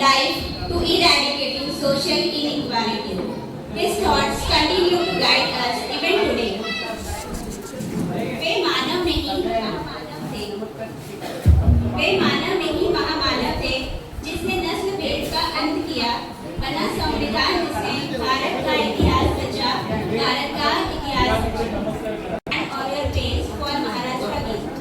life to eradicating social inequality. His thoughts continue to guide us even today. वे मानव नहीं महामानव थे जिसने नस्ल भेद का अंत किया, बना संविधान जिसने भारत का इतिहास रचा, भारत का इतिहास रचा। And all your praise for Maharashtra गीत।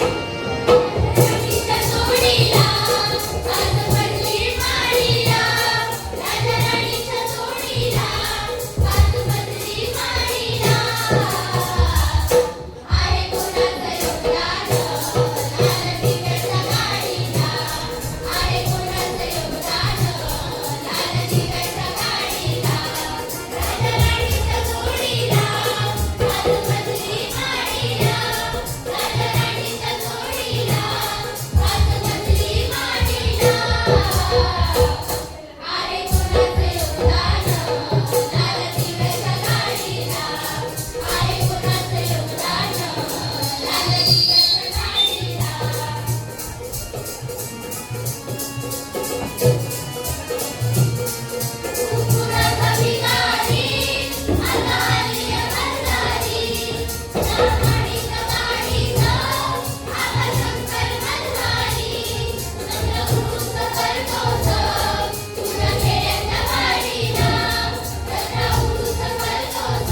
राजाच्या जोडीला आज बदली माडीला, राजा राणीच्या जोडीला आज बदली माडीला. आहे कोणाचं योगदान लाल दिव्याच्या गाडीला, आहे कोणाचं योगदान लाल दिव्याच्या गाडीला. राजा राणीच्या जोडीला आज बदली माडीला, राजा राणीच्या जोडीला आज बदली माडीला. आहे कोणाचं योगदान लाल दिव्याच्या गाडीला, आहे कोणाचं योगदान लाल दिव्याच्या गाडीला. कुकुराचा भिकारी आता आली मल्हारी, रामाणीच्या गाडीचा आला शंकर मल्हारी. चंद्रपुरुष करतोस तुझ्या खेड्याच्या गाडीला, चंद्रपुरुष करतोस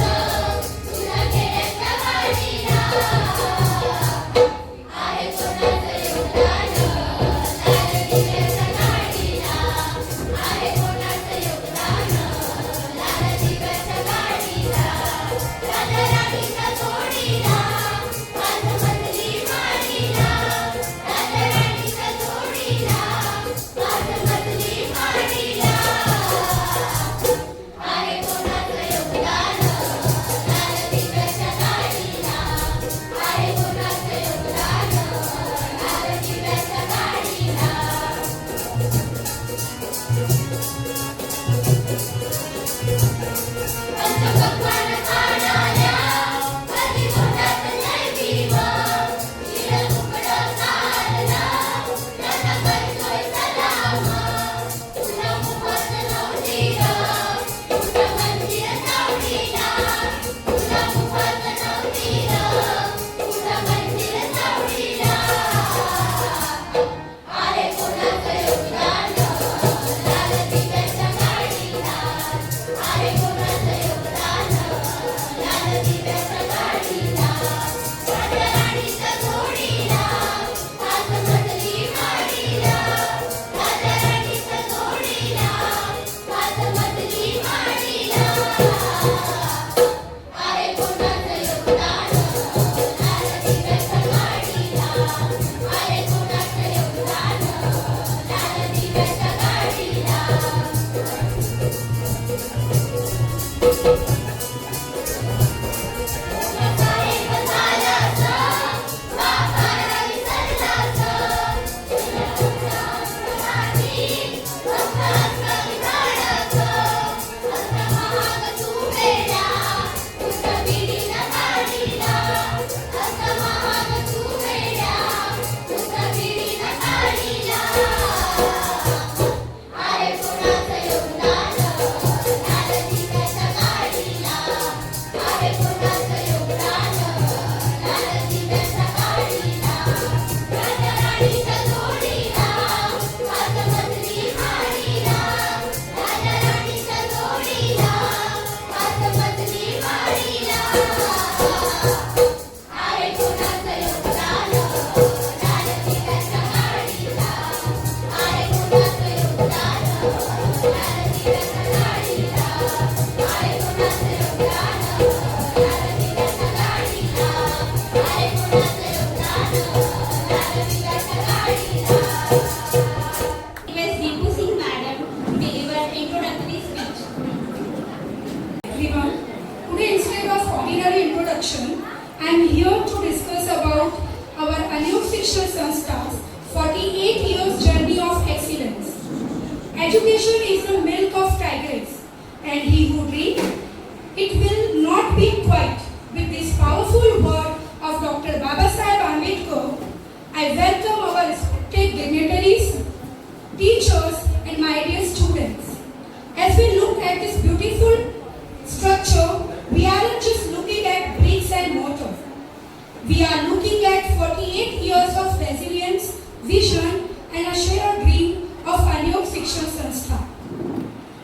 तुझ्या खेड्याच्या गाडीला. आहे कोणाचं योगदान लाल दिव्याच्या गाडीला, आहे कोणाचं योगदान लाल दिव्याच्या गाडीला. राजा राणीच्या जोडीला आज बदली माडीला, राजा राणीच्या जोडीला आज बदली माडीला. आहे कोणाचं योगदान लाल दिव्याच्या गाडीला, आहे कोणाचं योगदान लाल दिव्याच्या गाडीला. पंचपक्वान्न खाणाऱ्या कधी तोंडात जय भीम, शिरमुकुटं घालला त्याला करतोय सलाम. तुला मुखत नव्हती ग तुझं मंदिर सावलीला, तुला मुखत नव्हती ग तुझं मंदिर सावलीला. आहे कोणाचं योगदान लाल दिव्याच्या गाडीला, आहे कोणाचं योगदान लाल दिव्याच्या गाडीला. राजा राणीच्या जोडीला आज बदली माडीला, राजा राणीच्या जोडीला आज बदली माडीला. आहे कोणाचं योगदान लाल दिव्याच्या गाडीला, आहे कोणाचं योगदान लाल दिव्याच्या गाडीला. साहेब झालास बापाला विसरलास, तुझ्यासाठी स्वतःच विधाडस. असं महाग तू वेड्या तुझ्या पिढीला काढीला, असं महाग तू वेड्या तुझ्या पिढीला काढीला. आहे कोणाचं योगदान लाल दिव्याच्या गाडीला, आहे कोणाचं योगदान लाल दिव्याच्या गाडीला. राजा राणीच्या जोडीला आज बदली माडीला, राजा राणीच्या जोडीला आज बदली माडीला. आहे कोणाचं योगदान लाल दिव्याच्या गाडीला, आहे कोणाचं योगदान लाल दिव्याच्या गाडीला, आहे कोणाचं योगदान लाल दिव्याच्या गाडीला, आहे कोणाचं योगदान लाल दिव्याच्या गाडीला. Request Deepu Singh Madam to deliver introductory speech. Everyone, today instead of ordinary introduction, I am here to discuss about our Anuyog Shikshan Sanstha's 48 years journey of excellence. Education is the milk of tigers, and he who drinks it will not be quiet. With this powerful word of Dr. Babasaheb Ambedkar, I welcome our respected dignitaries, teachers, and my dear students. As we look at this beautiful structure, we aren't just looking at bricks and mortar. We are looking at 48 years of resilience, vision, and a shared dream of Anuyog Shikshan Sanstha.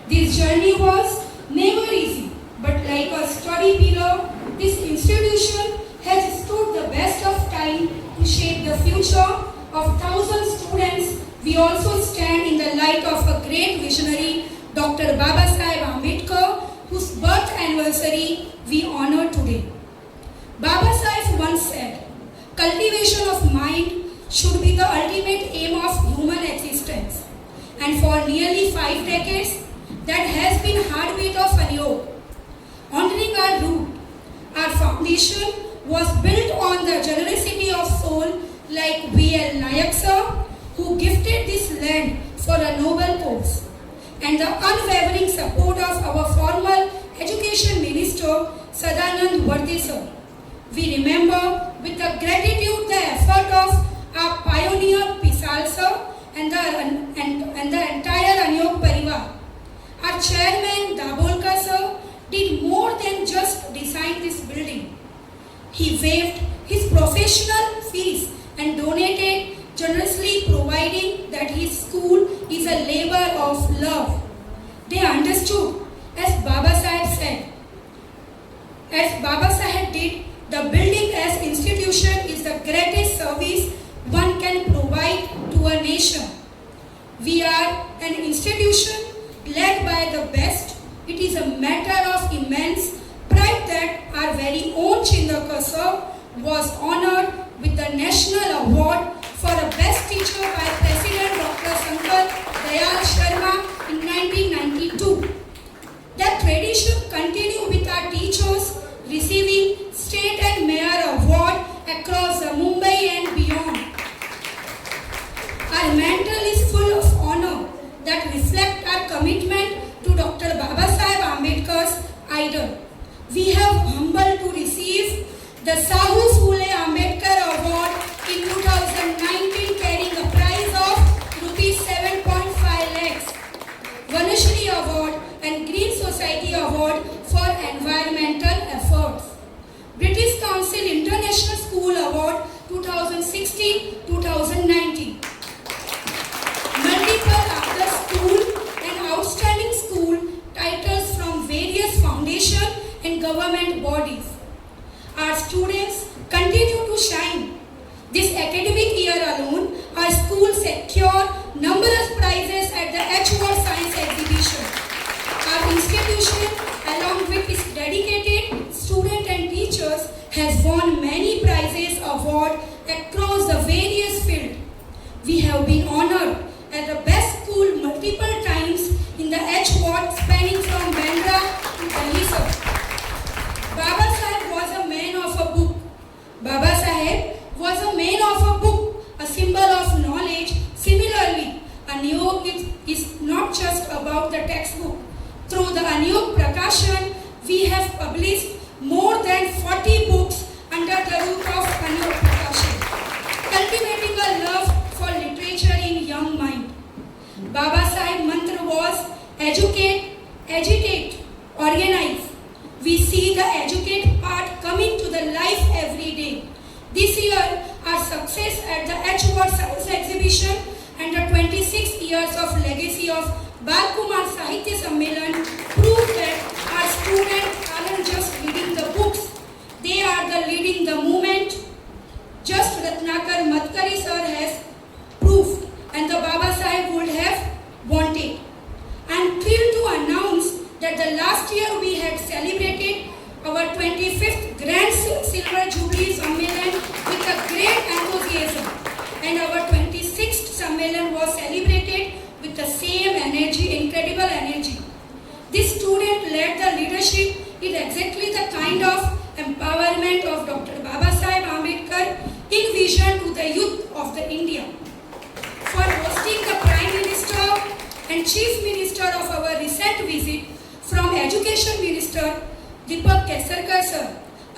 This journey was never easy. future of thousands of students, we also stand in the light of a great visionary, Dr. Babasaheb Ambedkar, whose birth anniversary we honor today. Babasaheb once said, "Cultivation of mind should be the ultimate aim of human existence." And for nearly 5 decades, that has been heartbeat of Anyog. Honoring our root, our foundation was built on the generosity of soul like V.L. Nayak sir, who gifted this land for a noble cause, and the unwavering support of our former Education Minister Sadanand Vardhe sir. We remember with the gratitude the effort of our pioneer Pisal sir and the entire Anyog Parivar. Our chairman Dabolkar sir did more than just design this building. He waived his professional fees and donated generously, providing that his school is a labor of love. They understood, as Babasaheb said, as Babasaheb did, the building as institution is the greatest service one can provide to a nation. We are an institution led by the best. It is a matter of immense pride that our very own Chindakar sir was honored with the National Award for a Best Teacher by President Dr. Shankar Dayal Sharma in 1992. That tradition continues with our teachers receiving state and mayor award across Mumbai and beyond. Our mantle is full of honor that reflect our commitment to Dr. Babasaheb Ambedkar's idol. We have humbled to receive the Sahu Phule Ambedkar Award in 2019, carrying a prize of rupees 7.5 lakhs, Vanashri Award and Green Society Award for environmental efforts, British Council International School Award 2016-2019, multiple other school and outstanding school titles from various foundations and government bodies. Our students continue to shine. This academic year alone, our school secured numerous prizes at the H-Word Science Exhibition. Our institution, along with its dedicated students and teachers, has won many prizes awards across the various fields. We have been honored as the best school multiple times in the H-Word, spanning from Bandra to Delhi. Babasaheb was a man of a book. Babasaheb was a man of a book, a symbol of knowledge. Similarly, Anyog is not just about the textbook. Through the Anyog Prakashan, we have published more than 40 books under the roof of Anyog Prakashan, cultivating a love for literature in young mind. Babasaheb mantra was educate, agitate, organize. We see the educate part coming to the life every day. This year, our success at the H-Word Science Exhibition and the 26 years of legacy of Balkumar Sahitya Sammelan prove that our students aren't just reading the books, they are leading the movement. Just Ratnakar Matkari sir has proved, and the Babasaheb would have wanted. I am thrilled to announce that the last year we had celebrated our 25th Grand Silver Jubilee Sammelan with a great enthusiasm, and our 26th Sammelan was celebrated with the same energy, incredible energy. This student-led the leadership is exactly the kind of empowerment of Dr. Babasaheb Ambedkar envisioned to the youth of the India. For hosting the Prime Minister and Chief Minister of our recent visit from Education Minister Deepak Kesarkar sir,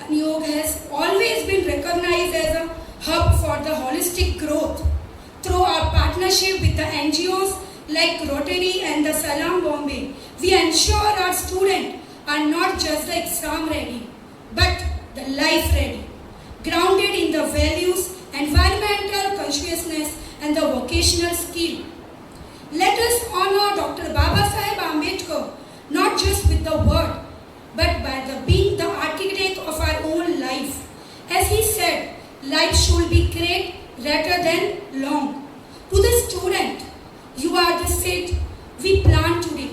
Anyog has always been recognized as a hub for the holistic growth. Through our partnership with the NGOs like Rotary and the Salam Bombay, we ensure our students are not just the exam ready, but the life ready, grounded in the values, environmental consciousness and the vocational skill. Let us honor Dr. Babasaheb Ambedkar not just with the word, but by being the architect of our own life. As he said, life should be great rather than long. To the student, you are the seed we plant today.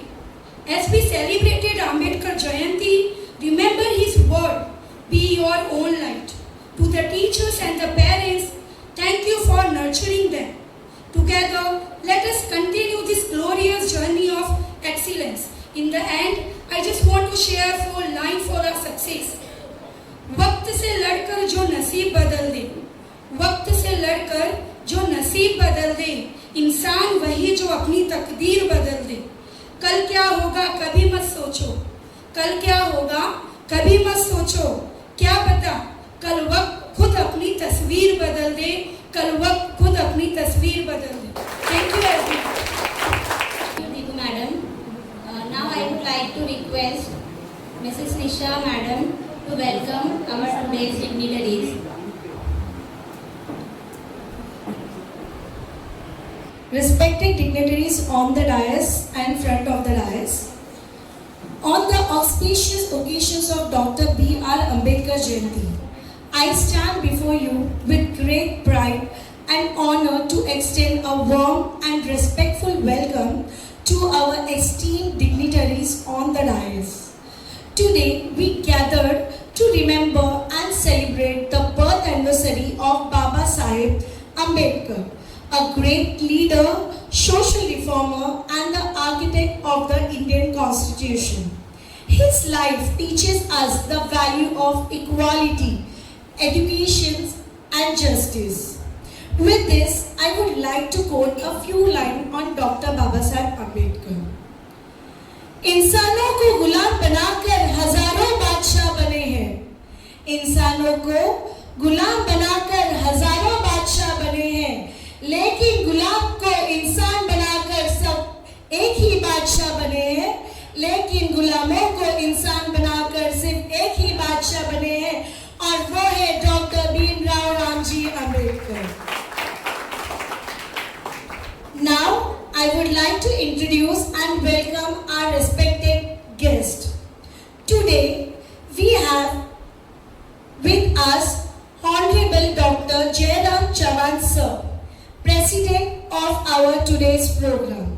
As we celebrated Ambedkar Jayanti, remember his word, be your own light. To the teachers and the parents, thank you for nurturing them. Together, let us continue this glorious journey of excellence. In the end, I just want to share 4 lines for our success. वक्त से लड़कर जो नसीब बदल दे, वक्त से लड़कर जो नसीब बदल दे, इंसान वही जो अपनी तकदीर बदल दे. कल क्या होगा कभी मत सोचो, कल क्या होगा कभी मत सोचो, क्या पता कल वक्त खुद अपनी तस्वीर बदल दे, कल वक्त खुद अपनी तस्वीर बदल दे. Thank you everyone. Thank you, madam. Now I would like to request Mrs. Nisha madam to welcome our today's dignitaries. Respected dignitaries on the dais and front of the dais, on the auspicious occasions of Dr. B.R. Ambedkar Jayanti, I stand before you with great pride and honor to extend a warm and respectful welcome to our esteemed dignitaries on the dais. Today we gathered to remember and celebrate the birth anniversary of Baba Saheb Ambedkar, a great leader, social reformer and the architect of the Indian Constitution. His life teaches us the value of equality, education and justice. With this, I would like to quote a few lines on Dr. Baba Saheb Ambedkar. इंसानों को गुलाम बनाकर हजारों बादशाह बने हैं, इंसानों को गुलाम बनाकर हजारों बादशाह बने हैं, लेकिन गुलाम को इंसान बनाकर सब एक ही बादशाह बने हैं, लेकिन गुलामों को इंसान बनाकर सिर्फ एक ही बादशाह बने हैं, और वो है doctor Bhimrao Ramji Ambedkar. Now I would like to introduce and welcome our respected guest. Today we have with us Honorable Dr. Jairam Chavan Sir, President of our today's program.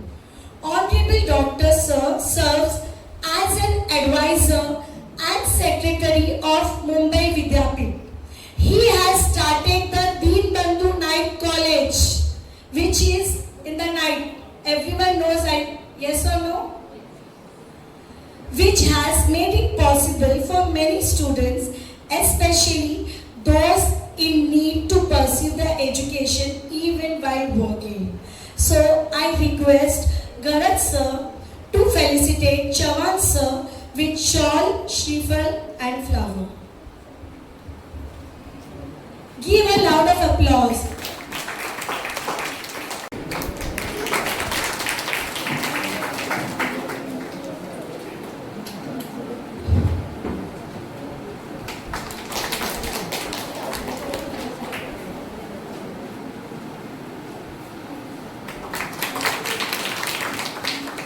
Honorable Dr. Sir serves as an advisor and secretary of Mumbai Vidyapit. He has started the Deen Bandhu Night College, which is in the night. Everyone knows that, yes or no? Which has made it possible for many students, especially those in need, to pursue their education even while working. So I request Garat Sir to felicitate Chavan Sir with shawl, shriffle and flower. Give a round of applause.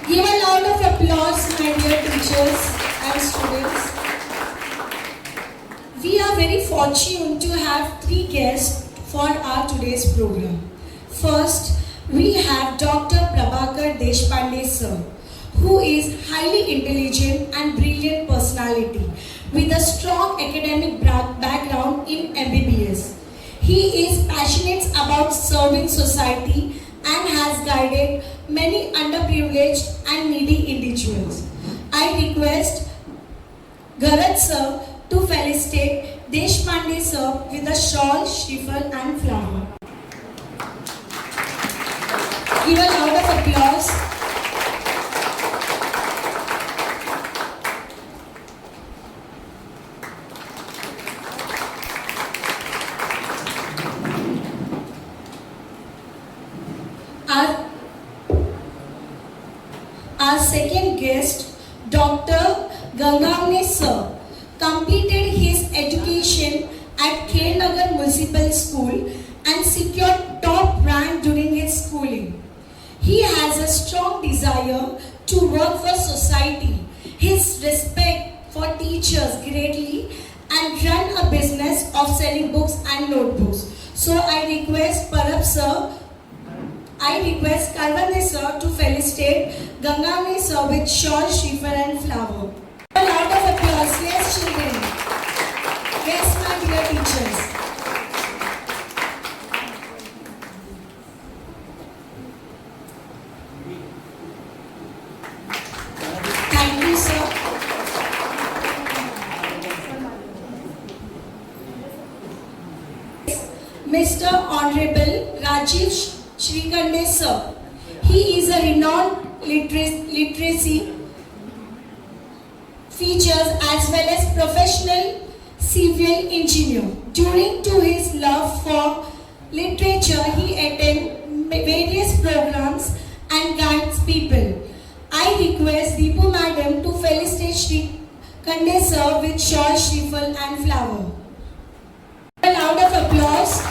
Give a round of applause, my dear teachers and students. We are very fortunate to have 3 guests for our today's program. First, we have Dr. Prabhakar Deshpande Sir, who is highly intelligent and brilliant personality with a strong academic background in MBBS. He is passionate about serving society and has guided many underprivileged and needy individuals. I request Garat Sir to felicitate Deshpande Sir with a shawl, shriffle and flower. Give a round of applause. Our second guest, Dr. Gangamne Sir, completed his education at Khelnagar Municipal School and secured top rank during his schooling. He has a strong desire to work for society. His respect for teachers greatly and run a business of selling books and notebooks. So I request Karvande sir to felicitate Gangane sir with shawl, shriphal and flower. A lot of applause. Yes, children. Yes, my dear teachers. Thank you, sir. Mr. Honorable Rajiv Shrikande sir. He is a renowned literacy features as well as professional civil engineer. During to his love for literature, he attends various programs and guides people. I request Deepu madam to felicitate Shri Kande sir with shawl, shriphal and flower. A round of applause.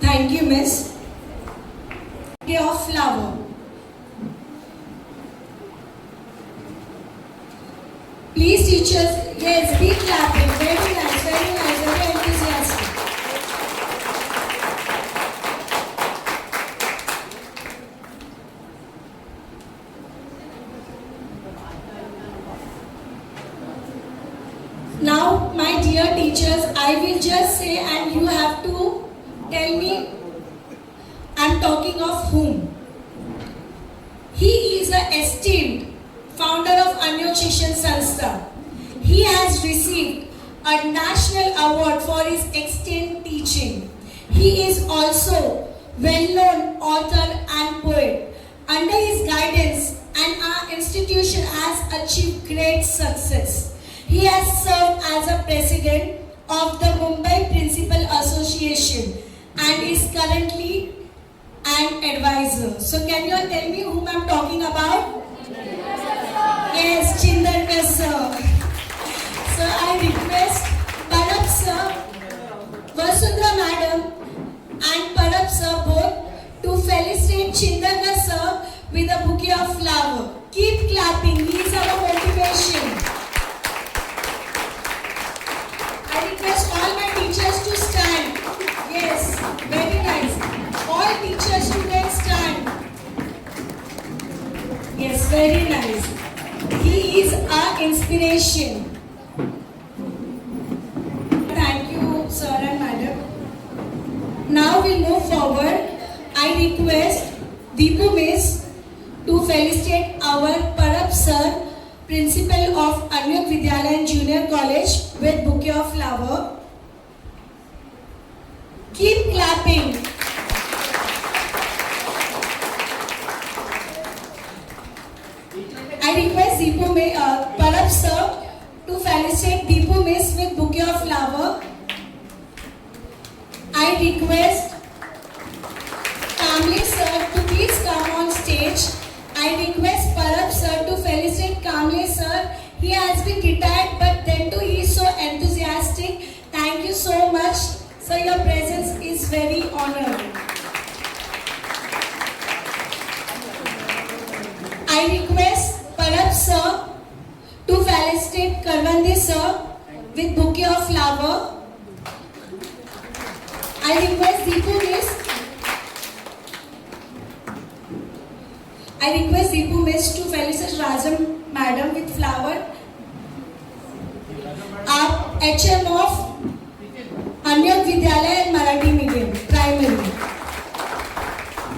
Thank you, Miss. Of flower. Please, teachers, yes, be clapping. Very nice, very enthusiastic. Now, my dear teachers, I will just say and you have to tell me I'm talking of whom. He is an esteemed founder of Anyog Shikshan Sanstha. He has received a national award for his extant teaching. He is also well-known author and poet. Under his guidance, and our institution has achieved great success. He has served as a president of the Mumbai Principal Association and is currently an advisor. So can you all tell me whom I am talking about? Yes, Chindarkar sir. So I request Parab sir, Vasundhara madam and Parab sir both to felicitate Chindarkar sir with a bouquet of flower. Keep clapping, he is our motivation. I request all my teachers to stand. Yes, very nice. All teachers students stand. Yes, very nice. He is our inspiration. Thank you, sir and madam. Now we move forward. I request Deepu Miss to felicitate our Parab sir, Principal of Anyog Vidyalaya Junior College with bouquet of flower. Keep clapping. I request Parab sir to felicitate Deepu Miss with bouquet of flower. I request Kamli sir to please come on stage. I request Parab sir to felicitate Kamli sir. He has been retired, but then too he is so enthusiastic. Thank you so much. Sir, your presence is very honored. I request Parab sir to felicitate Karvande sir with bouquet of flower. I request Deepu Miss to felicitate Rajam madam with flower. Our HM of Anyog Vidyalaya and Marathi medium, primary.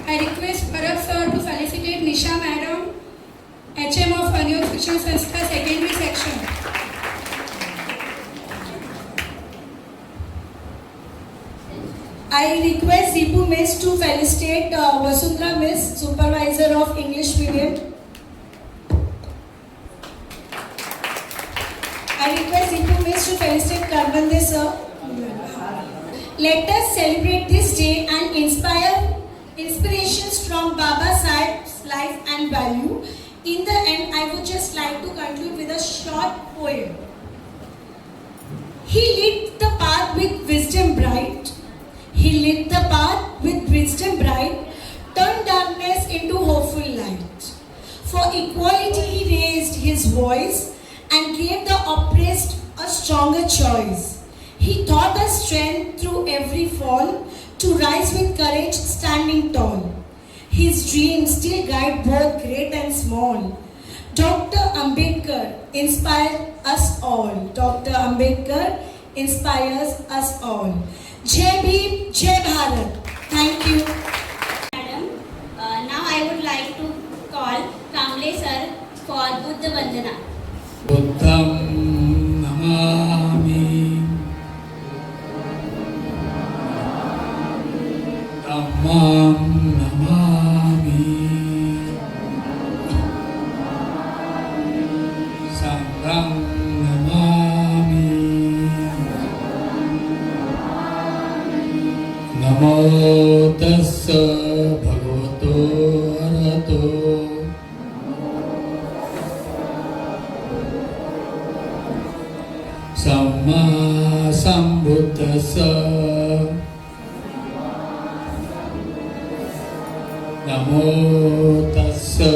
I request Parab sir to felicitate Nisha madam, HM of Anyog Shikshan Sanstha, secondary section. I request Deepu Miss to felicitate Vasundhara Miss, supervisor of English medium. I request Deepu Miss to felicitate Karvande sir. Let us celebrate this day and inspire inspirations from Baba Sahib's life and value. In the end, I would just like to conclude with a short poem. He lit path with wisdom bright. He lit the path with wisdom bright, turned darkness into hopeful light. For equality he raised his voice and gave the oppressed a stronger choice. He taught us strength through every fall, to rise with courage standing tall. His dreams still guide both great and small. Dr. Ambedkar inspired us all. Dr. Ambedkar inspires us all. Jai Bhim, Jai Bharat. Thank you. Madam, now I would like to call Kamble sir for Buddha Vandana. Buddham namami Dhammam namami Sangham namami Namo tassa bhagavato arahato Samma Sambuddhassa. Namo tassa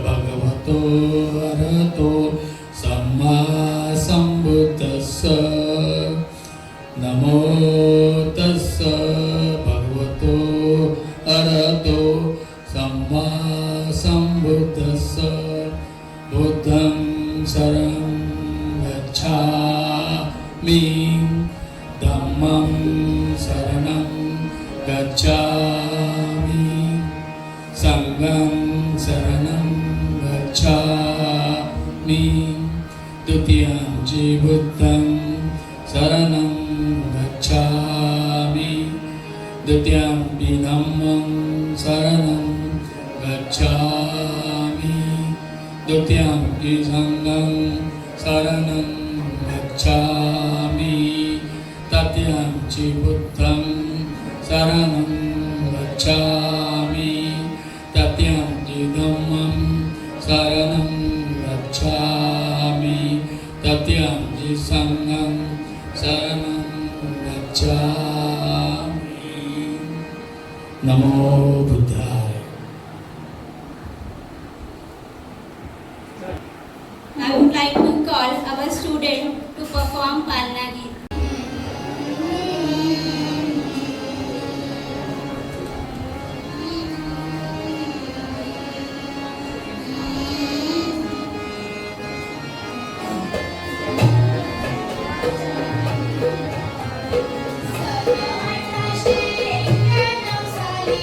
bhagavato arahato Samma Sambuddhassa. Namo tassa bhagavato arahato Samma Sambuddhassa. Buddham saranam gacchami, Dhammam saranam gacchami, Sangham saranam gacchami, Dutiyampi Buddham saranam gacchami, Dutiyampi Dhammam saranam gacchami, Dutiyampi Sangham saranam gacchami, Tatyampi Buddham saranam gacchami, Tatyampi Dhammam saranam gacchami, Tatyampi Sangham saranam gacchami. Namo Buddhaya. I would like to call our student to perform Palna Geet. Namaste, Namaste,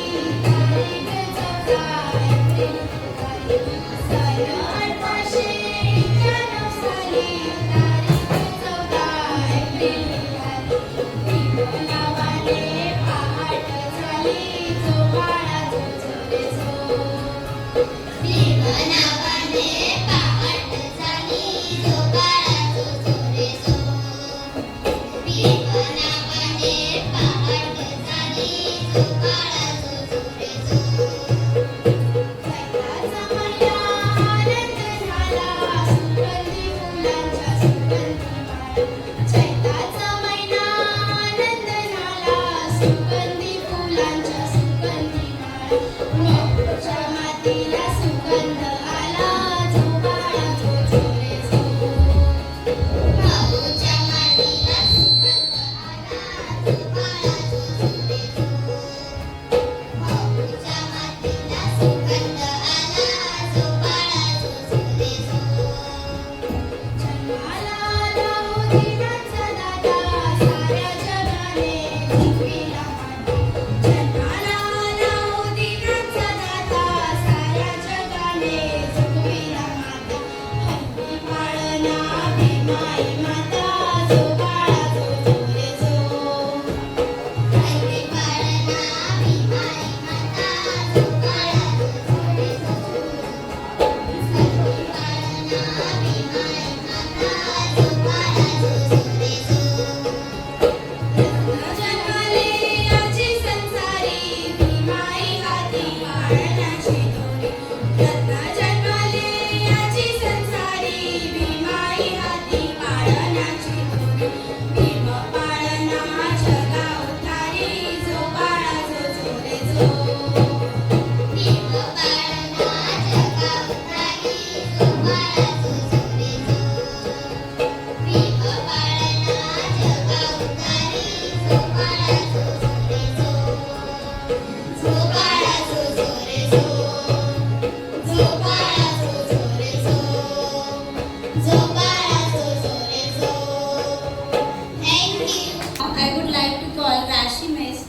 would like to call Rashi Miss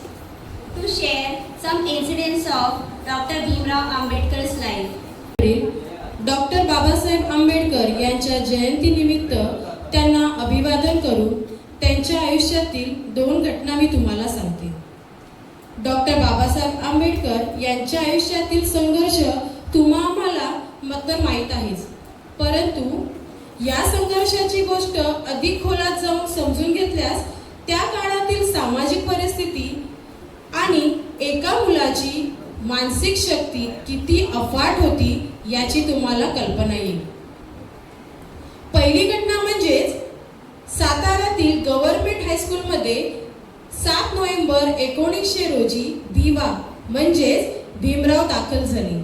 to share some incidents of Dr. Bhimrao Ambedkar's life. Doctor Babasaheb Ambedkar यांच्या जयंतीनिमित्त त्यांना अभिवादन करून त्यांच्या आयुष्यातील 2 घटना मी तुम्हाला सांगते. डॉक्टर बाबासाहेब आंबेडकर यांच्या आयुष्यातील संघर्ष तुम्हाला तर माहीत आहेच, परंतु या संघर्षाची गोष्ट अधिक खोलात जाऊन समजून घेतल्यास त्या काळातील सामाजिक परिस्थिती आणि एका मुलाची मानसिक शक्ती किती अफाट होती याची तुम्हाला कल्पना येईल. पहिली घटना म्हणजेच साताऱ्यातील गव्हर्नमेंट हायस्कूलमध्ये 7 नोव्हेंबर 1900 रोजी भिवा म्हणजेच भीमराव दाखल झाले.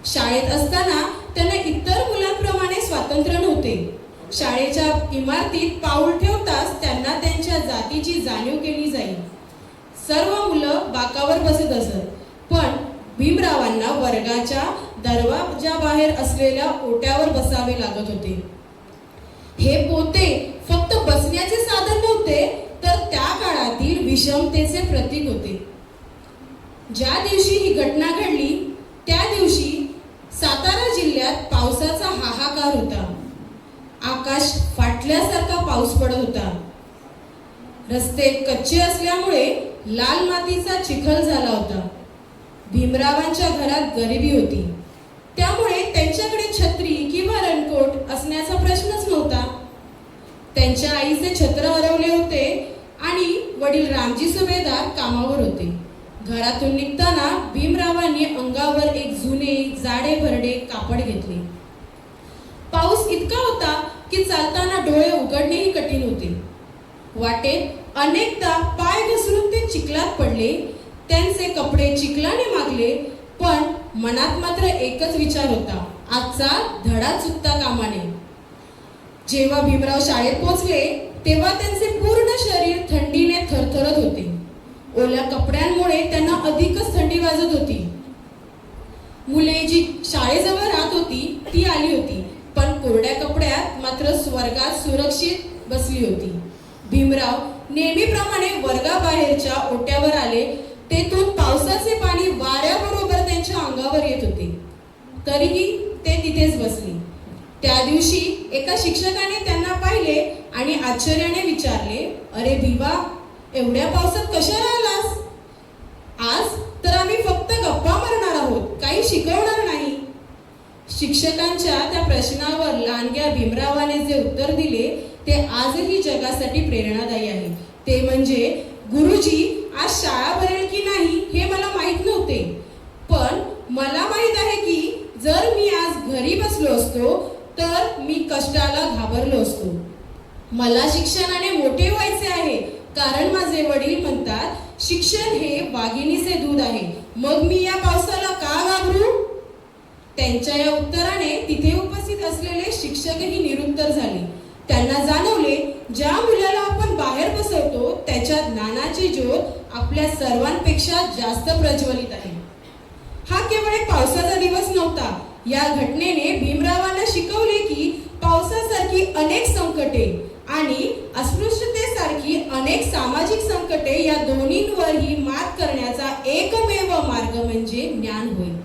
शाळेत असताना त्यांना इतर मुलांप्रमाणे स्वातंत्र्य नव्हते. शाळेच्या इमारतीत पाऊल ठेवताच त्यांना त्यांच्या जातीची जाणीव केली जाईल. सर्व मुलं बाकावर बसत असत, पण भीमरावांना वर्गाच्या दरवाजाबाहेर असलेल्या ओट्यावर बसावे लागत होते. हे पोते फक्त बसण्याचे साधन नव्हते, तर त्या काळातील विषमतेचे प्रतीक होते. ज्या दिवशी ही घटना घडली त्या दिवशी सातारा जिल्ह्यात पावसाचा हाहाकार होता. आकाश फाटल्यासारखा पाऊस पडत होता. रस्ते कच्चे असल्यामुळे लाल मातीचा चिखल झाला होता. भीमरावांच्या घरात गरिबी होती, त्यामुळे त्यांच्याकडे छत्री किंवा रेनकोट असण्याचा प्रश्नच नव्हता. त्यांच्या आईचे छत्र हरवले होते आणि वडील रामजी सुभेदार कामावर होते. घरातून निघताना भीमरावांनी अंगावर एक जुने जाडे भरडे कापड घेतले. पाऊस इतका होता की चालताना डोळे उघडणेही कठीण होते. वाटेत अनेकदा पाय घसरून ते चिखलात पडले. त्यांचे कपडे चिखलाने मागले, पण मनात मात्र एकच विचार होता, आजचा धडा चुकता कामा नये. जेव्हा भीमराव शाळेत पोहोचले तेव्हा त्यांचे पूर्ण शरीर थंडीने थरथरत होते. ओल्या कपड्यांमुळे त्यांना अधिकच थंडी वाजत होती. मुले जी शाळेजवळ राहत होती ती आली होती, पण कोरड्या कपड्यात मात्र स्वर्गात सुरक्षित बसली होती. भीमराव नेहमीप्रमाणे वर्गाबाहेरच्या ओट्यावर आले. तेथून पावसाचे पाणी वाऱ्याबरोबर त्यांच्या अंगावर येत होते, तरीही ते तिथेच बसले. त्या दिवशी एका शिक्षकाने त्यांना पाहिले आणि आश्चर्याने विचारले, अरे भिवा, एवढ्या पावसात कशाला आलास? आज तर आम्ही फक्त गप्पा मारणार आहोत, काही शिकवणार नाही. शिक्षकांच्या त्या प्रश्नावर लहानग्या भीमरावाने जे उत्तर दिले ते आजही जगासाठी प्रेरणादायी आहे. ते म्हणजे, गुरुजी, आज शाळा भरेल की नाही हे मला माहित नव्हते, पण मला माहित आहे की जर मी आज घरी बसलो असतो तर मी कष्टाला घाबरलो असतो. मला शिक्षणाने मोठे व्हायचे आहे, कारण माझे वडील म्हणतात, शिक्षण हे वाघिणीचे दूध आहे. मग मी या पावसाला का घाबरू? त्यांच्या या उत्तराने तिथे उपस्थित असलेले शिक्षकही निरुत्तर झाले. त्यांना जाणवले, ज्या मुलाला आपण बाहेर बसवतो त्याच्या ज्ञानाची ज्योत आपल्या सर्वांपेक्षा जास्त प्रज्वलित आहे. हा केवळ एक पावसाचा दिवस नव्हता. या घटनेने भीमरावांना शिकवले की पावसासारखी अनेक संकटे आणि अस्पृश्यतेसारखी अनेक सामाजिक संकटे या दोन्हींवरही मात करण्याचा एकमेव मार्ग म्हणजे ज्ञान होय.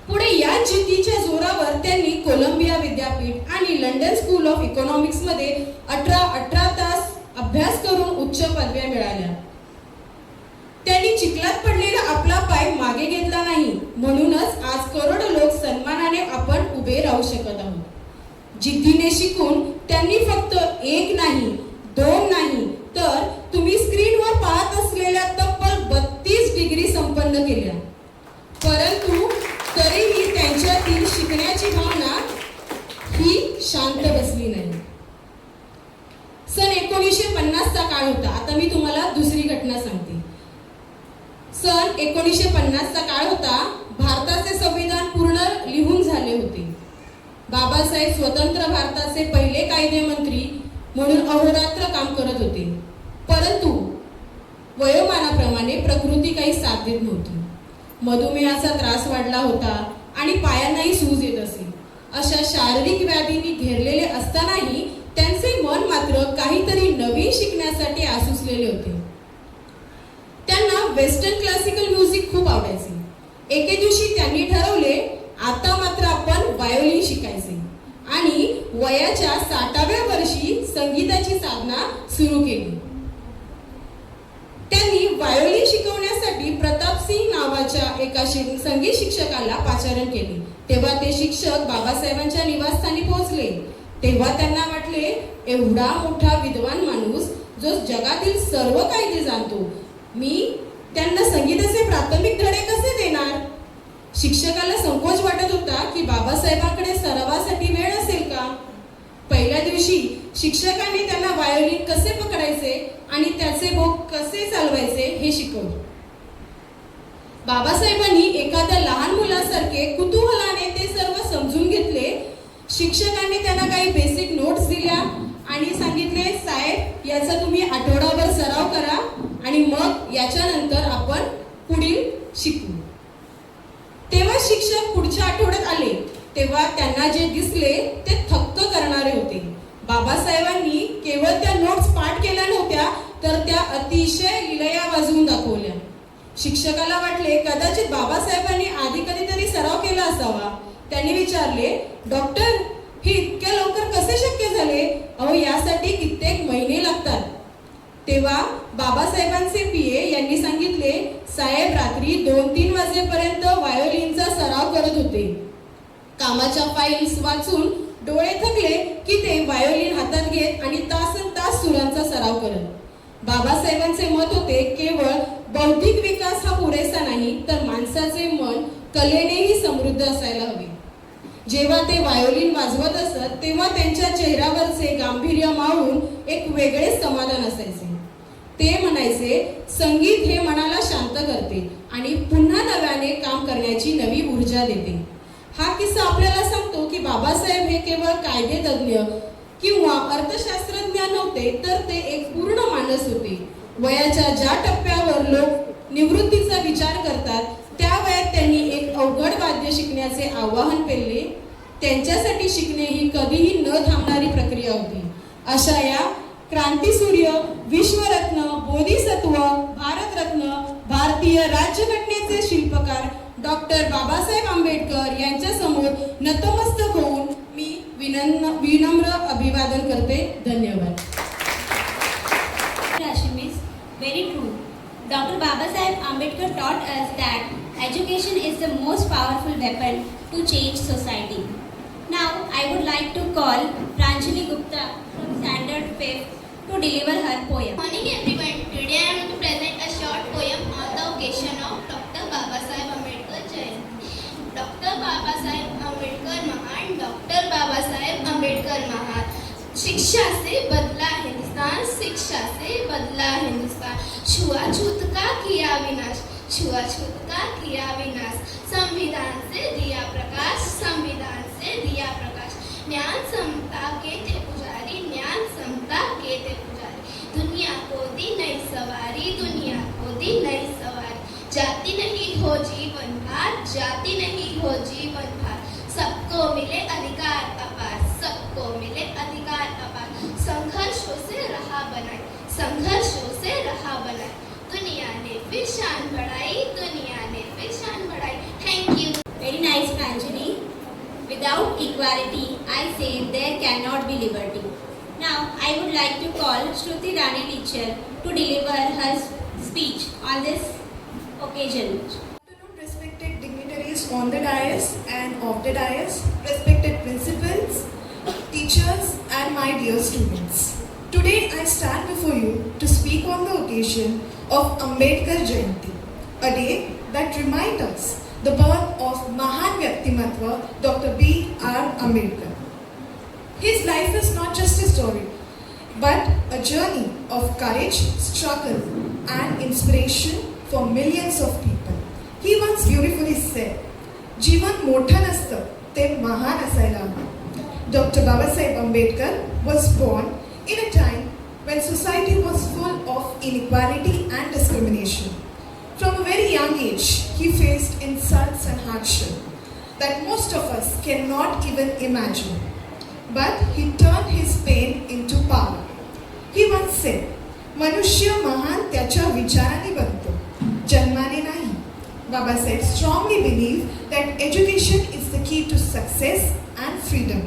पुढे या जिद्दीच्या जोरावर त्यांनी कोलंबिया विद्यापीठ आणि लंडन स्कूल ऑफ इकॉनॉमिक्स मध्ये 18 तास अभ्यास करून उच्च पदव्या मिळाल्या. त्यांनी चिखलात पडलेला आपला पाय मागे घेतला नाही, म्हणूनच आज करोडो लोक सन्मानाने आपण उभे राहू शकत आहोत. जिद्दीने शिकून त्यांनी फक्त 1 नाही, 2 नाही, तर तुम्ही स्क्रीनवर पाहत असलेल्या तब्बल 32 डिग्री संपन्न केल्या. परंतु तरीही त्यांच्यातील शिकण्याची भावना ही शांत बसली नाही. सन 1950 चा काळ होता. आता मी तुम्हाला दुसरी घटना सांगते. सन 1950 चा काळ होता. भारताचे संविधान पूर्ण लिहून झाले होते. बाबासाहेब स्वतंत्र भारताचे पहिले कायदेमंत्री म्हणून अहोरात्र काम करत होते. परंतु वयोमानाप्रमाणे प्रकृती काही साथ देत नव्हती. मधुमेहाचा त्रास वाढला होता आणि पायांनाही सूज येत असे. अशा शारीरिक व्याधींनी घेरलेले असतानाही त्यांचे मन मात्र काहीतरी नवीन शिकण्यासाठी आसुसलेले होते. त्यांना वेस्टर्न क्लासिकल म्युझिक खूप आवडायचे. एके दिवशी त्यांनी ठरवले, आता मात्र आपण व्हायोलिन शिकायचे आणि वयाच्या 60व्या वर्षी संगीताची साधना सुरू केली. त्यांनी व्हायोलिन शिकवण्यासाठी प्रताप सिंग नावाच्या एका संगीत शिक्षकाला पाचारण केले. तेव्हा ते शिक्षक बाबासाहेबांच्या निवासस्थानी पोहोचले. तेव्हा त्यांना वाटले, एवढा मोठा विद्वान माणूस जो जगातील सर्व काही ते जाणतो, मी त्यांना संगीताचे प्राथमिक धडे कसे देणार? शिक्षकाला संकोच वाटत होता की बाबासाहेबांकडे सरावासाठी वेळ असेल का. पहिल्या दिवशी शिक्षकांनी त्यांना व्हायोलिन कसे पकडायचे आणि त्याचे भोग कसे चालवायचे हे शिकवले. बाबासाहेबांनी एखाद्या लहान मुलासारखे कुतूहलाने ते सर्व समजून घेतले. शिक्षकांनी त्यांना काही बेसिक नोट्स दिल्या आणि सांगितले, साहेब याचा तुम्ही आठवडाभर सराव करा आणि मग याच्यानंतर आपण पुढील शिकू. तेव्हा शिक्षक पुढच्या आठवड्यात आले तेव्हा त्यांना जे दिसले ते थक्क करणारे होते. बाबासाहेबांनी केवळ त्या नोट्स पाठ केल्या नव्हत्या तर त्या अतिशय लीलया वाजवून दाखवल्या. शिक्षकाला वाटले, कदाचित बाबासाहेबांनी आधी कधीतरी सराव केला असावा. त्यांनी विचारले, डॉक्टर हे इतक्या लवकर कसे शक्य झाले? अहो यासाठी कित्येक महिने लागतात. तेव्हा बाबासाहेबांचे पीए यांनी सांगितले, साहेब रात्री 2-3 वाजेपर्यंत व्हायोलिनचा सराव करत होते. कामाच्या फाईल्स वाचून डोळे थकले की ते व्हायोलिन हातात घेत आणि तासनतास सुरांचा सराव करत. बाबासाहेबांचे मत होते, केवळ बौद्धिक विकास हा पुरेसा नाही तर माणसाचे मन कलेनेही समृद्ध असायला हवे. जेव्हा ते व्हायोलिन वाजवत असत तेव्हा त्यांच्या चेहऱ्यावरचे गांभीर्य मावळून एक वेगळेच समाधान असायचे. ते म्हणायचे, संगीत हे मनाला शांत करते आणि पुन्हा नव्याने काम करण्याची नवी ऊर्जा देते. हा किस्सा आपल्याला सांगतो की बाबासाहेब हे केवळ कायदेतज्ञ किंवा अर्थशास्त्रज्ञ नव्हते तर ते एक पूर्ण माणूस होते. वयाच्या ज्या टप्प्यावर लोक निवृत्तीचा विचार करतात त्या वयात त्यांनी एक अवघड वाद्य शिकण्याचे आवाहन पेलले. त्यांच्यासाठी शिकणे ही कधीही न थांबणारी प्रक्रिया होती. अशा या क्रांतीसूर्य, विश्वरत्न, बोधिसत्व, भारतरत्न, भारतीय राज्यघटनेचे शिल्पकार डॉक्टर बाबासाहेब आंबेडकर यांच्या समोर नतमस्तक होऊन मी विनम्र अभिवादन करते. धन्यवाद. Hashim is very true. Dr. Babasaheb Ambedkar taught us that education is the most powerful weapon to change society. Now, I would like to call Pranjali Gupta from Standard 5th to deliver her poem. Morning everyone. Today I am going to present a short poem on the occasion of Dr. Babasaheb Ambedkar Jayanti. Dr. Babasaheb Ambedkar महान, Dr. Babasaheb Ambedkar महान. शिक्षा से बदला हिंदुस्तान, शिक्षा से बदला हिंदुस्तान. छुआछूत का KIA विनाश, छुआछूत का किया विनाश. संविधान से दिया प्रकाश, संविधान से दिया प्रकाश. ज्ञान समता के थे पुजारी, ज्ञान समता के थे पुजारी. दुनिया को दी नई सवारी, दुनिया को दी नई सवारी. जाति नहीं हो जीवन भार, जाति नहीं हो जीवन भार. सबको मिले अधिकार अपार, सबको मिले अधिकार अपार. संघर्षों से रहा बनाई, संघर्षों से रहा बनाई. दुनिया ने फिर शान बढ़ाई, दुनिया ने फिर शान बढ़ाई. Thank you. Very nice, Pranjali. Without equality, I say there cannot be liberty. Now, I would like to call Shruti Rani teacher to deliver her speech on this occasion. Respected dignitaries on the dais and off the dais, respected principals, teachers and my dear students. Today I stand before you to speak on the occasion of Ambedkar Jayanti, a day that reminds us the birth of Mahan Vyaktimatva Dr. B.R. Ambedkar. His life is not just a story, but a journey of courage, struggle and inspiration for millions of people. He once beautifully said, जीवन मोठं नसतं ते महान असायला हवं. Dr. Babasaheb Ambedkar was born in a time when society was full of inequality and discrimination. From a very young age, he faced insults and hardship that most of us cannot even imagine. but he turned his pain into power. He once said, मनुष्य महान त्याच्या विचाराने बनतो, जन्माने नाही. Babasaheb strongly believed that education is the key to success and freedom.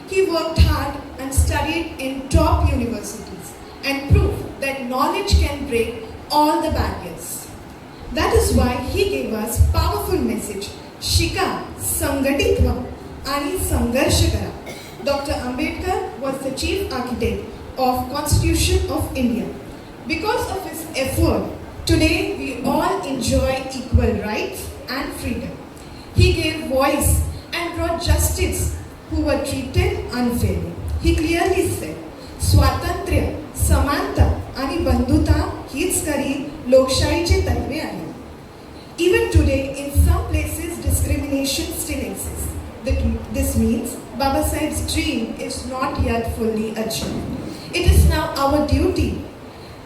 He worked hard and studied in top universities and proved that knowledge can break all the barriers. That is why he gave us powerful message, शिका, संघटित व्हा आणि संघर्ष करा. Dr. Ambedkar was the chief architect of Constitution of India. Because of his effort, today we all enjoy equal rights and freedom. He gave voice and brought justice who were treated unfairly. He clearly said, स्वातंत्र्य, समानता आणि बंधुता हीच खरी लोकशाहीची तत्वे आहेत. Even today, in some places, discrimination still exists. This means Babasaheb's dream is not yet fully achieved. It is now our duty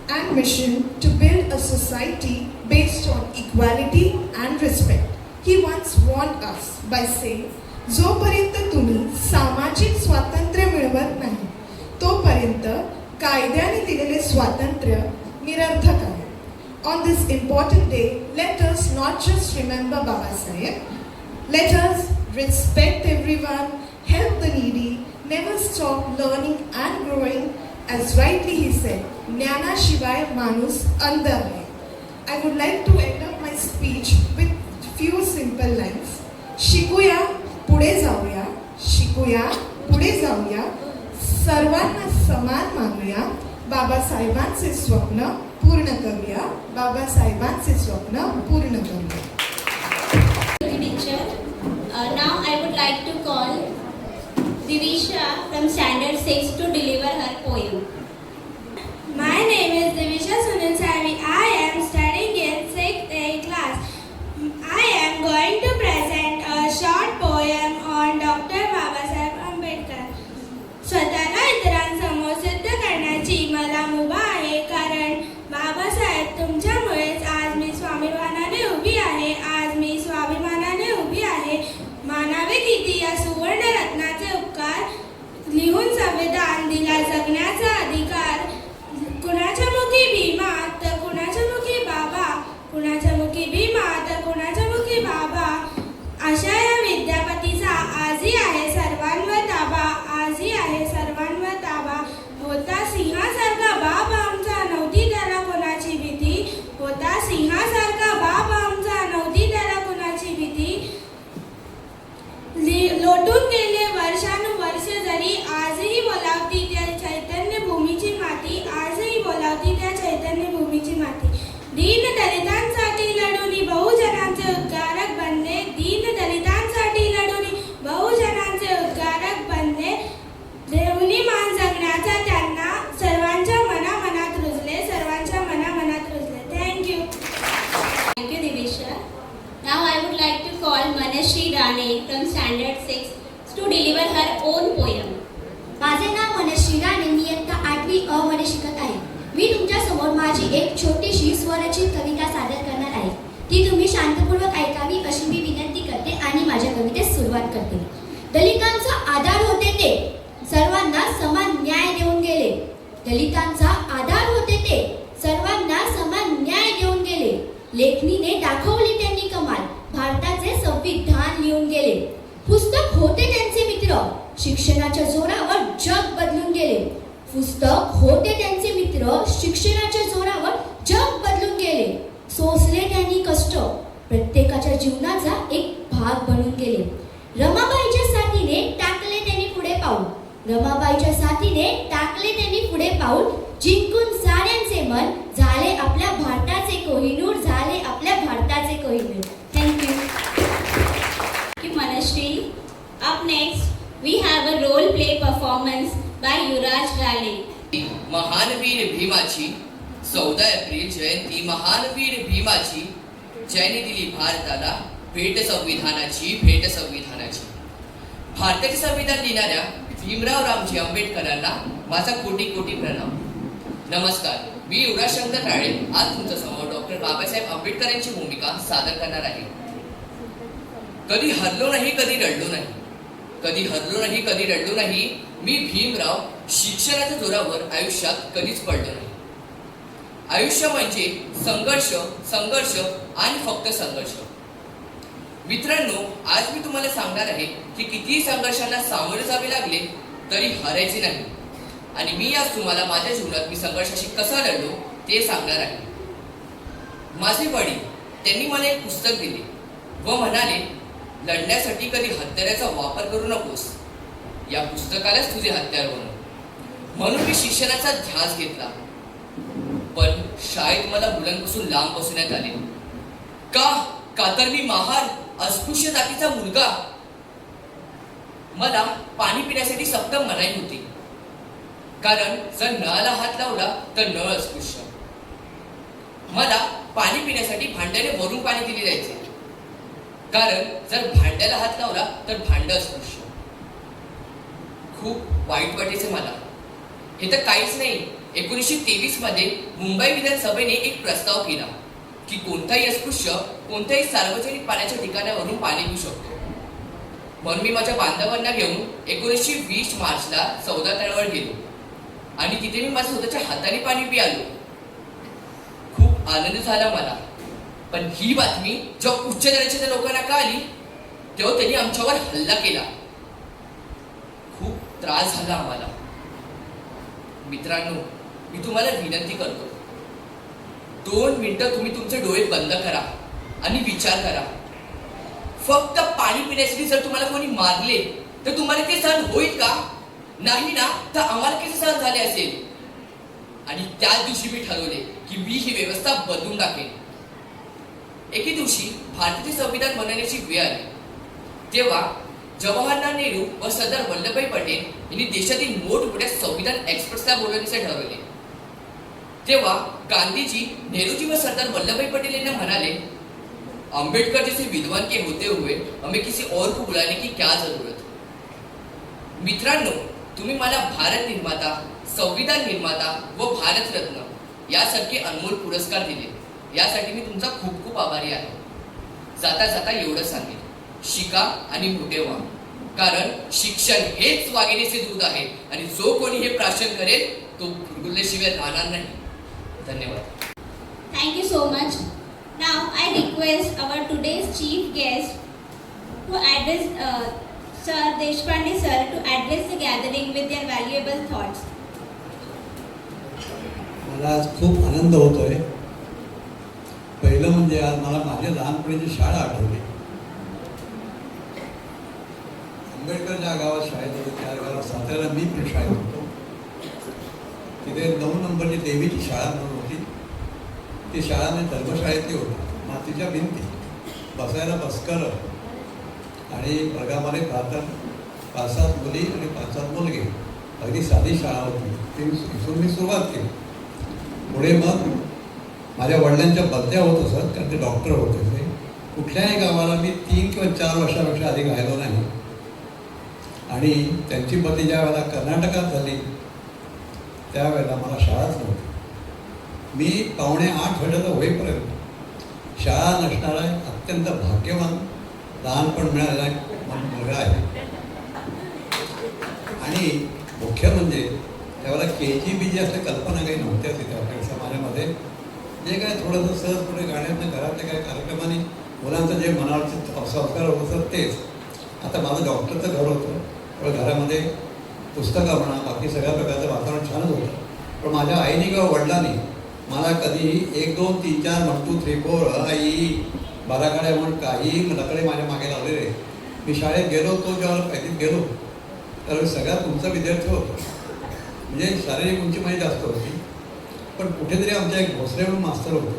and mission to build a society based on equality and respect. He once warned us by saying, जोपर्यंत तुम्ही सामाजिक स्वातंत्र्य मिळवत नाही, तोपर्यंत कायद्याने दिलेले स्वातंत्र्य निरर्थक आहे. On this important day, let us not just remember Babasaheb. Let us respect everyone, help the needy, never stop learning and growing. As rightly he said, ज्ञानाशिवाय माणूस अंध आहे. I would like to end up my speech with few simple lines. शिकूया, पुढे जाऊया, शिकूया, पुढे जाऊया, सर्वांना समान मानूया, बाबासाहेबांचे स्वप्न पूर्ण करूया, बाबासाहेबांचे स्वप्न पूर्ण करूया. Teacher, now I would like to call Divisha from Standard 6 to deliver her poem. My name is Divisha Sunil Savi. I am studying in 6th A class. I am going to present a short poem on Dr. Babasaheb Ambedkar. स्वतःला इतरांसमोर सिद्ध करण्याची मला मुभा आहे, कारण बाबासाहेब तुमच्यामुळेच आज मी स्वाभिमानाने उभी आहे. आज मी स्वाभिमानाने उभी आहे. मानावे किती या सुवर्ण रत्नाचे उपकार, लिहून संविधान दिला जगण्याचा अधिकार. कुणाच्या मुखी भीमा तर कुणाच्या मुखी बाबा, कुणाच्या मुखी भीमा तर कुणाच्या मुखी बाबा. अशा या विद्यापतीचा आजही आहे सर्वांवर ताबा, आजही आहे सर्वांवर ताबा. होता सिंहासारखा बाप आमचा, नव्हती त्याला कोणाची भीती. होता सिंहासारखा बाप आमचा, नव्हती त्याला कोणाची भीती. लोटून गेले वर्षानुवर्ष जरी, आजही बोलावती त्या चैतन्य भूमीची माती, आजही बोलावती त्या चैतन्य भूमीची माती. दीन दलितांसाठी लढून बहुजनांचे उद्गारक बनले, दीन दलितांसाठी लढून बहुजनांचे उद्गारक बनले. देवनी मान जगण्याचा त्यांना सर्वांच्या मनामनात रुजले, सर्वांच्या मनामनात रुजले. Thank you. Thank you, Divisha. Now I would like to call Manashri Rane from Standard 6 to deliver her own poem. माझे नाव मनश्री राणे. मी इयत्ता 8वी अ मध्ये शिकत आहे. मी तुमच्यासमोर माझी एक छोटीशी स्वरचित कविता सादर करणार आहे. ती तुम्ही शांतपूर्वक ऐकावी अशी मी विनंती करते आणि माझ्या कवितेस सुरुवात करते. दलितांचा आधार होते ते, सर्वांना समान न्याय देऊन गेले. दलितांचा आधार होते ते, सर्वांना समान न्याय देऊन गेले. लेखणीने दाखवली त्यांनी कमाल, भारताचे संविधान लिहून गेले. पुस्तक होते त्यांचे मित्र, शिक्षणाच्या जोरावर जग बदलून गेले. पुस्तक होते त्यांचे मित्र, शिक्षणाच्या जोरावर जग बदलून गेले. सोसले त्यांनी कष्ट, प्रत्येकाच्या जीवनाचा एक भाग बनून गेले. रमाबाईच्या साथीने टाकले त्यांनी पुढे पाऊल, रमाबाईच्या साथीने टाकले त्यांनी पुढे पाऊल. जिंकून साऱ्यांचे मन, झाले आपल्या भारताचे कोहिनूर, झाले आपल्या भारताचे Kohinoor. Thank you. Thank you, Manashri. Up next, we have a role play performance by Yuraj Rale. महानवीर भीमाची 14 एप्रिल जयंती, महानवीर भीमाची, ज्याने दिली भारताला भेट संविधानाची, भेट संविधानाची. भारताचे संविधान लिहिणाऱ्या भीमराव रामजी आंबेडकरांना माझा कोटी कोटी प्रणाम. नमस्कार, मी युवराज शंकर राळे आज तुमच्या समोर डॉक्टर बाबासाहेब आंबेडकर यांची भूमिका सादर करणार आहे. कधी हरलो नाही, कधी रडलो नाही, कधी हरलो नाही, कधी रडलो नाही, मी भीमराव शिक्षणाच्या जोरावर आयुष्यात कधीच पडलो नाही. आयुष्य म्हणजे संघर्ष, संघर्ष आणि फक्त संघर्ष. मित्रांनो, आज मी तुम्हाला सांगणार आहे की कितीही संघर्षांना सामोरे जावे लागले तरी हारायचे नाही. आणि मी आज तुम्हाला माझ्या जीवनात मी संघर्षाशी कसा लढलो ते सांगणार आहे. माझे वडील त्यांनी मला एक पुस्तक दिले व म्हणाले, लढण्यासाठी कधी हत्याराचा वापर करू नकोस, या पुस्तकालाच तुझे हत्यार बनव. म्हणून मी शिक्षणाचा ध्यास घेतला. पण शाळेत मला मुलांपासून लांब बसवण्यात आले. का तर मी महार अस्पृश्य जातीचा मुलगा. मला पाणी पिण्यासाठी सक्त मनाई होती, कारण जर नळाला हात लावला तर नळ अस्पृश्य. मला पाणी पिण्यासाठी भांड्याने भरून पाणी दिले जायचे, कारण जर भांड्याला हात लावला तर भांड अस्पृश्य. खूप वाईट वाटायचे मला. हे तर काहीच नाही. 1923 मध्ये मुंबई विधानसभेने एक प्रस्ताव केला की कोणताही अस्पृश्य कोणत्याही सार्वजनिक पाण्याच्या ठिकाणावरून पाणी पिऊ शकतो. म्हणून मी माझ्या बांधवांना घेऊन 1920 मार्चला 14 तळावर गेलो आणि तिथे मी माझ्या स्वतःच्या हाताने पाणी पियालो. खूप आनंद झाला मला. पण ही बातमी जेव्हा उच्च दर्जाच्या लोकांना कळाली तेव्हा त्यांनी आमच्यावर हल्ला केला. खूप त्रास झाला आम्हाला. मित्रांनो, मी तुम्हाला विनंती करतो, 2 मिनिटं तुम्ही तुमचे डोळे बंद करा आणि विचार करा. फक्त पाणी पिण्यासाठी जर तुम्हाला कोणी मारले तर तुम्हाला ते सहन होईल का? नाही ना, तर आम्हाला किती सहन झाले असेल. आणि त्याच दिवशी मी ठरवले की मी ही व्यवस्था बदलून टाकेन. एके दिवशी भारताचे संविधान बनवण्याची वेळ आली. तेव्हा जवाहरलाल नेहरू व सरदार वल्लभभाई पटेल यांनी देशातील मोठमोठ्या संविधान एक्सपर्ट्सला बोलवण्याचे ठरवले. तेव्हा गांधीजी नेहरूजी व सरदार वल्लभभाई पटेल यांना म्हणाले, अंबेडकर जैसे विद्वान के होते हुए हमें किसी और को बुलाने की क्या जरूरत. मित्रांनो, तुम्ही मला भारत निर्माता, संविधान निर्माता व भारतरत्न यासारखे अनमोल पुरस्कार दिले. यासाठी मी तुमचा खूप खूप आभारी आहे. जाता जाता एवढं सांगेन, शिका आणि मोठे व्हा, कारण शिक्षण हेच वाघिणीचे दूध आहे आणि जो कोणी हे प्राशन करेल तो गुरगुरल्याशिवाय राहणार नाही. धन्यवाद. Thank you so much. Now I request our today's chief guest to address Sir Deshpande sir to address the gathering with their valuable thoughts. मला आज खूप आनंद होतोय. पहिलं म्हणजे आज मला माझ्या लहानपणीची शाळा आठवली. आंबेडकर ज्या गावात शाळेत होते त्या गावात साताऱ्याला मी पण शाळेत होतो. तिथे 9 नंबरची देवीची शाळा म्हणून होती. ती शाळा मी धर्मशाळेतली होती. मातीच्या भिंती, बसायला बसकरं आणि वर्गामध्ये 5-7 मुली आणि 5-7 मुलगे. अगदी साधी शाळा होती. ती इथून मी सुरुवात केली. पुढे मग माझ्या वडिलांच्या बदल्या होत असत, कारण ते डॉक्टर होते. ते कुठल्याही गावाला मी 3 किंवा 4 वर्षापेक्षा अधिक राहिलो नाही. आणि त्यांची बदली ज्या वेळेला कर्नाटकात झाली त्यावेळेला मला शाळाच नव्हती. मी 7:45 वर्षाचा होईपर्यंत शाळा नसणारा अत्यंत भाग्यवान लहानपण मिळालेला मुलगा आहे. आणि मुख्य म्हणजे त्यावेळेला KGB असल्या कल्पना काही नव्हत्या तिथे आपल्या समाजामध्ये. जे काय थोडंसं सहज पुढे गाण्यातनं घरातल्या काही कार्यक्रमाने मुलांचं जे मनावरचे संस्कार होत असत तेच. आता माझं डॉक्टरचं घर होतं, पण घरामध्ये पुस्तकं म्हणा बाकी सगळ्या प्रकारचं वातावरण छानच होतं. पण माझ्या आईने किंवा वडिलांनी मला कधी 1, 2, 3, 4, 1, 2, 3, 4 आई बाराखड्या म्हणून काही लकडे माझ्या मागे लावलेले. मी शाळेत गेलो, तो जेव्हा पहिलीत गेलो त्यावेळी सगळ्यात तुमचा विद्यार्थी होतो. म्हणजे शारीरिक उंची माझी जास्त होती. पण कुठेतरी आमच्या एक भोसले म्हणून मास्तर होते.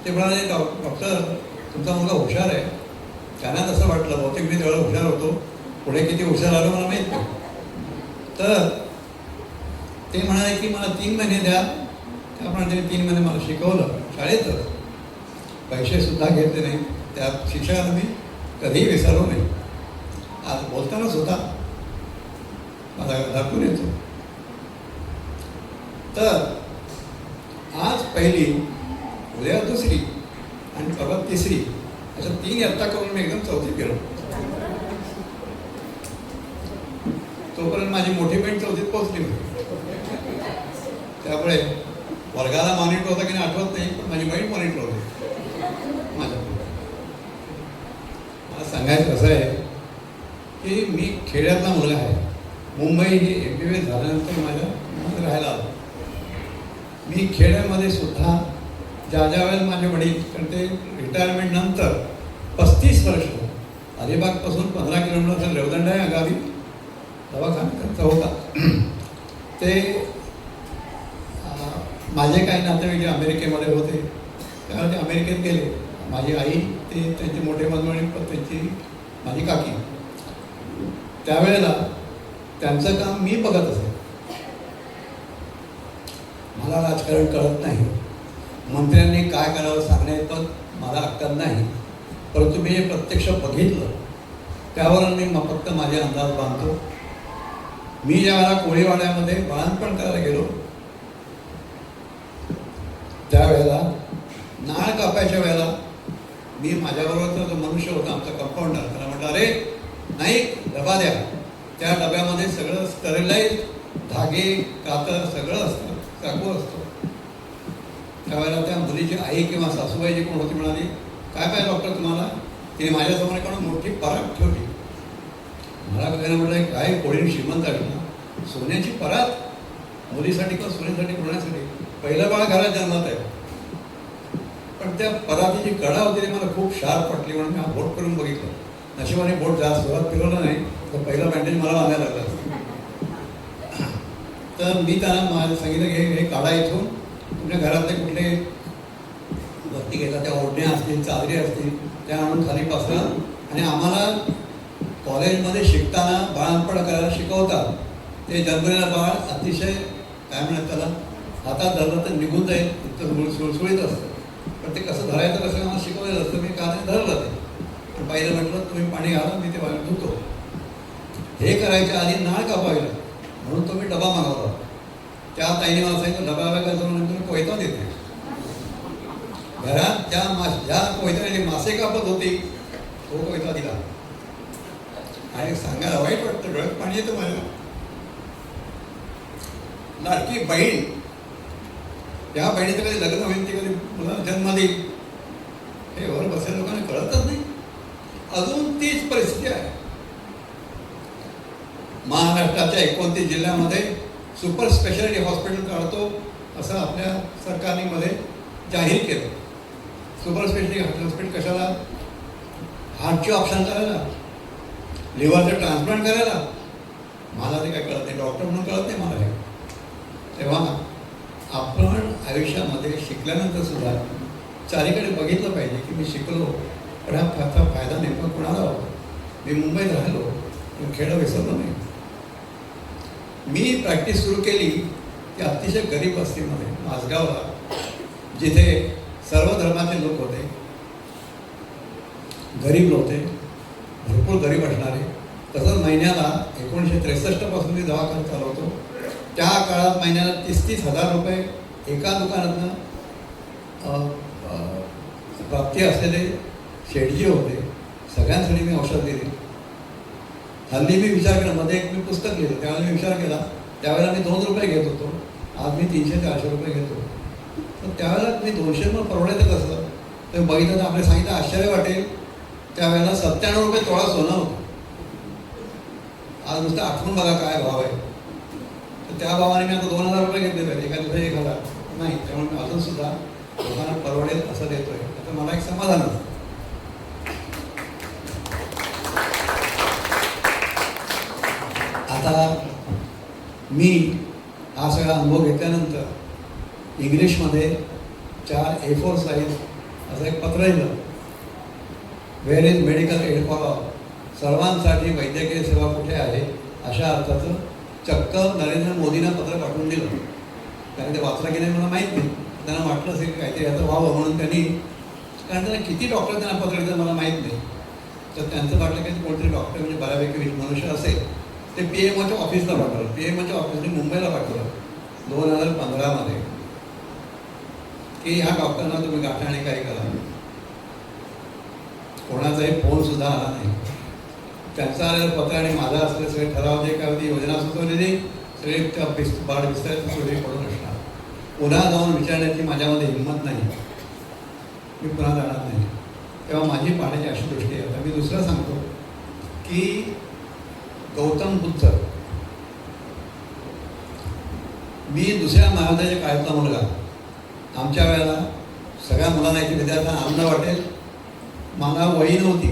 ते म्हणाले, डॉक्टर तुमचा मुलगा हुशार आहे. त्यांना तसं वाटलं, बहुतेक मी तेवढा हुशार होतो. पुढे किती हुशार आलो मला माहीत नाही. तर ते म्हणाले की मला 3 महिने द्या. त्याप्रमाणे त्यांनी 3 महिने मला शिकवलं शाळेतच. पैसेसुद्धा घेतले नाही. त्या शिक्षकाला मी कधीही विसरलो नाही. आज बोलताना सुद्धा मला दाखवून येतो. तर आज पहिली, उद्या 2री आणि परवा 3री अशा 3 इयत्ता करून मी एकदम 4थीत गेलो. तो तोपर्यंत माझी मोठी बहीण 4थीत पोहोचली होती. त्यामुळे वर्गाला मॉनिटर होता की नाही आठवत नाही, पण माझी बहीण मॉनिटर होती माझ्या. मला सांगायचं असं आहे की मी खेड्यातला मुलगा आहे. मुंबई ही MBBS झाल्यानंतर माझ्या राहायला आलो. मी खेड्यामध्ये सुद्धा ज्या वेळेला माझे वडील, कारण ते रिटायरमेंट नंतर 35 वर्ष अलिबागपासून 15 किलोमीटर रेवदंडा या गावी दवाखाना त्यांचा होता. ते माझे काही नातेवाईक अमेरिकेमध्ये होते, त्यावेळेला ते अमेरिकेत गेले. माझी आई, ते त्यांचे मोठे बंधू, त्यांची माझी काकी. त्यावेळेला त्यांचं काम मी बघत असे. मला राजकारण कळत नाही, मंत्र्यांनी काय करावं सांगण्यात पण मला अक्कल नाही, परंतु मी हे प्रत्यक्ष बघितलं त्यावरून मी फक्त माझे अंदाज बांधतो. मी ज्यावेळेला कोळीवाड्यामध्ये बाळंतपण करायला गेलो त्यावेळेला नाळ कापायच्या वेळेला मी माझ्याबरोबरचा जो मनुष्य होता आमचा कंपाऊंडर, त्याला म्हटलं, अरे नाही, डबा द्या. त्या डब्यामध्ये सगळं स्टरिलाइज, धागे, कातर सगळं असतं, चाकू असतो. त्यावेळेला त्या मुलीची आई किंवा सासूबाई जी कोण होती म्हणाली, काय पाहिजे डॉक्टर तुम्हाला? तिने माझ्यासमोर एका मोठी परात ठेवली. मला बघायला म्हटलं, काय कोळी श्रीमंत आहे ना, सोन्याची परात मुलीसाठी किंवा सोन्यासाठी कोणासाठी? पहिलं बाळ घरात जन्मात आहे. पण त्या परातीची कडा होती ती मला खूप शार्प वाटली, म्हणून मी हा बोट करून बघितलं. नशिबाने बोट जास्त सुरुवात फिरवलं नाही तर पहिलं बँडेज मला बांधायला लागलं. तर मी त्यांना माझं सांगितलं की हे काढा इथून, तुमच्या घरातले कुठले वरती घेता त्या ओढण्या असतील, चादरी असतील, त्या आणून खाली पसरा. आणि आम्हाला कॉलेजमध्ये शिकताना बाळंतपण करायला शिकवतात. ते जन्मलेलं बाळ अतिशय काय म्हणतात त्याला, हातात धरलं तर निघून जाईल, इतकं सुळसुळीत असतं. पण ते कसं धरायचं कसं आम्हाला शिकवलेलं असतं. मी का नाही धरलं ते. पण पहिलं म्हटलं तुम्ही पाणी घाला, मी ते बाहेर धुतो. हे करायच्या आधी नाळ कापायला म्हणून तो मी डबा मागवला. त्या ताईने मला सांगितलं, डबा करायचं म्हणून तुम्ही कोयता देते. घरात ज्या कोयत्याने मासे कापत होती तो कोयता दिला. आणि सांगायला वाईट वाटतं, डोळ्यात पाणी येतं माझ्या. लाडकी बहीण, त्या बहिणीचं कधी लग्न होईल, ती कधी मुलाला जन्म देईल, हे वर बसलेल्या लोकांना कळतच नाही. अजून तीच परिस्थिती आहे. महाराष्ट्राच्या 29 जिल्ह्यामध्ये सुपर स्पेशालिटी हॉस्पिटल काढतो असं आपल्या सरकारने मध्ये जाहीर केलं. सुपर स्पेशालिटी हॉस्पिटल कशाला? हार्टचे ऑप्शन करायला, लिव्हरचं ट्रान्सप्लांट करायला. मला ते काय कळत नाही, डॉक्टर म्हणून कळत नाही मला हे. तेव्हा आपण आयुष्यामध्ये शिकल्यानंतर सुद्धा चारीकडे बघितलं पाहिजे की मी शिकलो, पण हा फायदा नेमका कोणाला होतो. मी मुंबईत राहिलो पण खेडं विसरलो नाही. मी प्रॅक्टिस सुरू केली ती अतिशय गरीब वस्तीमध्ये माझगावला, जिथे सर्व धर्माचे लोक होते, गरीब होते, भरपूर गरीब असणारे. तसंच महिन्याला 1963 पासून मी दवाखाना चालवतो. त्या काळात महिन्याला 30-30 हजार रुपये एका दुकानातनं प्राप्ती असलेले शेटजी होते. सगळ्यांसाठी मी औषध दिली. हल्ली मी विचार केला, मध्ये एक मी पुस्तक लिहिलं, त्यावेळेला मी विचार केला, त्यावेळेला मी 2 रुपये घेत होतो, आज मी 300-400 रुपये घेतो. तर त्यावेळेला मी 200 मग परवडायचं कसं? तर बघितलं तर आपल्याला सांगितलं आश्चर्य वाटेल, त्यावेळेला 97 रुपये तोळा सोनं होतं. आज नुसतं आठवून बघा काय भाव आहे. तर त्या भावाने मी आता 2000 रुपये घेतले पाहिजे, एका दिवसात 1000 नाही. त्यामुळे मी अजून सुद्धा लोकांना परवडेल असं देतोय. आता मला एक समाधान असतं. आता मी हा सगळा अनुभव घेतल्यानंतर इंग्लिशमध्ये 4 A4 साईज असं एक पत्र लिहिलं, where is medical aid for all, सर्वांसाठी वैद्यकीय सेवा कुठे आहे, अशा अर्थाचं चक्क नरेंद्र मोदींना पत्र पाठवून दिलं. कारण ते वाचलं की नाही मला माहीत नाही. त्यांना वाटलं असेल की काहीतरी याचं व्हावं म्हणून त्यांनी, कारण त्यांना किती डॉक्टर त्यांना पत्र लिहिलं मला माहीत नाही. तर त्यांचं वाटलं की कोणतरी डॉक्टर म्हणजे बऱ्यापैकी मनुष्य असेल, ते PMOच्या ऑफिसला पाठवलं. PMOच्या ऑफिसने मुंबईला पाठवलं 2015मध्ये की ह्या डॉक्टरना तुम्ही गाठा आणि काही करा. कोणाचाही फोन सुद्धा आला नाही. त्यांचं आलेलं पत्र आणि माझा असलेले सगळे ठराव जे काय होती योजना सुचवलेली सगळे त्या बाळ विस्तारित सोयी पडून असणार. पुन्हा जाऊन विचारण्याची माझ्यामध्ये हिंमत नाही, मी पुन्हा जाणार नाही. तेव्हा माझी पाहण्याची अशी दृष्टी आहे. आता मी दुसरं सांगतो की गौतम बुद्ध, मी दुसऱ्या महाविद्यालयाच्या काळातला मुलगा, आमच्या वेळेला सगळ्या मुलांना इथे विद्यार्थ्यांना आनंद वाटेल, मला वही नव्हती,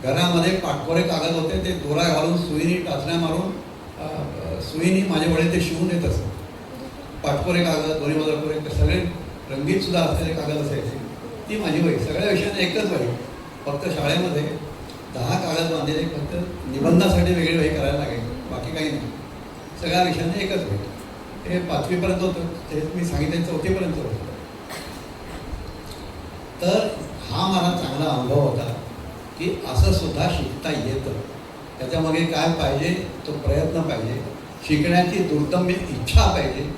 घरामध्ये पाटकोरे कागद होते, ते दोरा घालून सुईनी टाचण्या मारून सुईनी माझे वडील ते शिवून देत असत. पाटकोरे कागद, दोन्ही मदरकोरे सगळे रंगीत सुद्धा असलेले कागद असायचे. ती माझी वही, सगळ्या विषयांना एकच वही, फक्त शाळेमध्ये 10 कागद बांधलेले, फक्त निबंधासाठी वेगळी वही करायला लागेल, बाकी काही नाही. सगळ्या विषयांना एकच वही. हे 5वीपर्यंत होतं, ते मी सांगितलं 4थीपर्यंत होतं. तर हा मला चांगला अनुभव होता की असं सुद्धा शिकता येतं. त्याच्यामागे काय पाहिजे, तो प्रयत्न पाहिजे, शिकण्याची दुर्दम्य इच्छा पाहिजे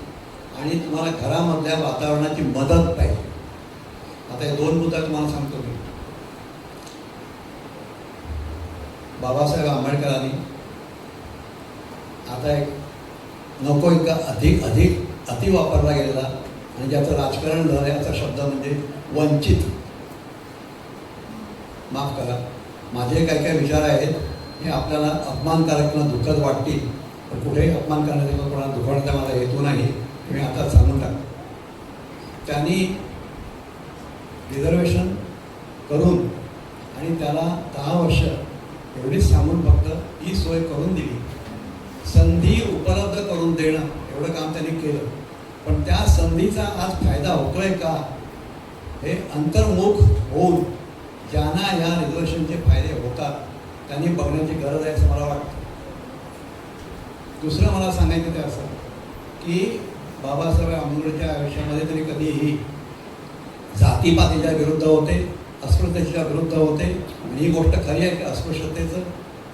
आणि तुम्हाला घरामधल्या वातावरणाची मदत पाहिजे. आता हे 2 मुद्दा तुम्हाला सांगतो मी. बाबासाहेब आंबेडकरांनी आता एक नको इतका अति वापरला गेलेला आणि ज्याचं राजकारण झालं याचा शब्द म्हणजे वंचित. माफ करा, माझे काही काही विचार आहेत हे आपल्याला अपमानकारक किंवा दुःखद वाटतील, पण कुठेही अपमान करण्याचा किंवा कोणाला दुखवण्याचा माझा हेतू नाही, मी आता सांगून टाकतो. त्यांनी रिझर्वेशन करून आणि त्याला 10 वर्ष एवढीच सांगून फक्त ही सोय करून दिली, संधी उपलब्ध करून देणं एवढं काम त्यांनी केलं. पण त्या संधीचा आज फायदा होतोय का हे अंतर्मुख होऊन ज्यांना ह्या रिझर्वेशनचे फायदे होतात त्यांनी बघण्याची गरज आहे असं मला वाटतं. दुसरं मला सांगायचं ते असं की बाबासाहेब आंबेडकरच्या आयुष्यामध्ये तरी कधीही जातीपातीच्या विरुद्ध होते, अस्पृश्यतेच्या विरुद्ध होते. आणि ही गोष्ट खरी आहे की अस्पृश्यतेचं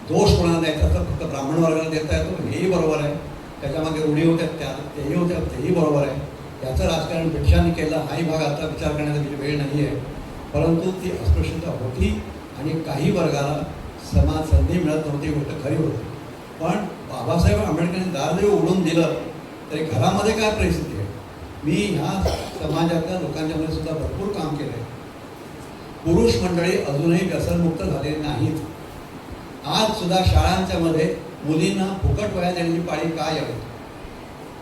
दोष कोणाला द्यायचा तर फक्त ब्राह्मण वर्गाला देता येतो, हेही बरोबर आहे. त्याच्यामागे रूढी होत्या तेही होत्या, तेही बरोबर आहे. याचं राजकारण ब्रिटिशांनी केलं हाही भाग आता विचार करण्याचा वेळ नाही आहे. परंतु ती अस्पृश्यता होती आणि काही वर्गाला समान संधी मिळत नव्हती, गोष्ट खरी होती. पण बाबासाहेब आंबेडकरांनी दार जरी उघडून दिलं तरी घरामध्ये काय परिस्थिती आहे. मी ह्या समाजातल्या लोकांच्यामध्ये सुद्धा भरपूर काम केलं आहे. पुरुष मंडळी अजूनही व्यसनमुक्त झालेली नाहीत. आज सुद्धा शाळांच्या मध्ये मुलींना फुकट वह्या देण्याची पाळी का यावी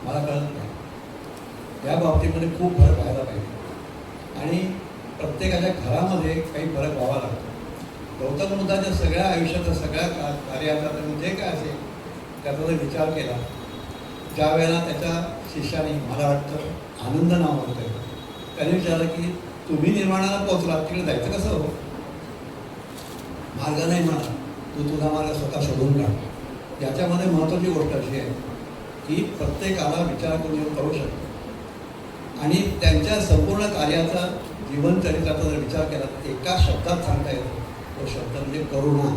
मला कळत नाही. या बाबतीमध्ये खूप फरक व्हायला पाहिजे आणि प्रत्येकाच्या घरामध्ये काही फरक व्हावा लागतो. गौतम बुद्धाच्या सगळ्या आयुष्याचा सगळ्या कार्याचा जे काय असेल त्याचा जर विचार केला, ज्या वेळेला त्याच्या शिष्याने, मला वाटतं आनंद नाव होतं, त्याने विचारलं की तुम्ही निर्वाणाला पोहोचला, तिकडे जायचं कसं हो? मार्ग नाही म्हणा, तू तुझा मार्ग स्वतः शोधून काढ. याच्यामध्ये महत्त्वाची गोष्ट अशी आहे की प्रत्येकाला विचार करून करू शकतो आणि त्यांच्या संपूर्ण कार्याचा जीवनचरित्राचा जर विचार केला तर एका शब्दात सांगता येतो, तो शब्द म्हणजे करुणा.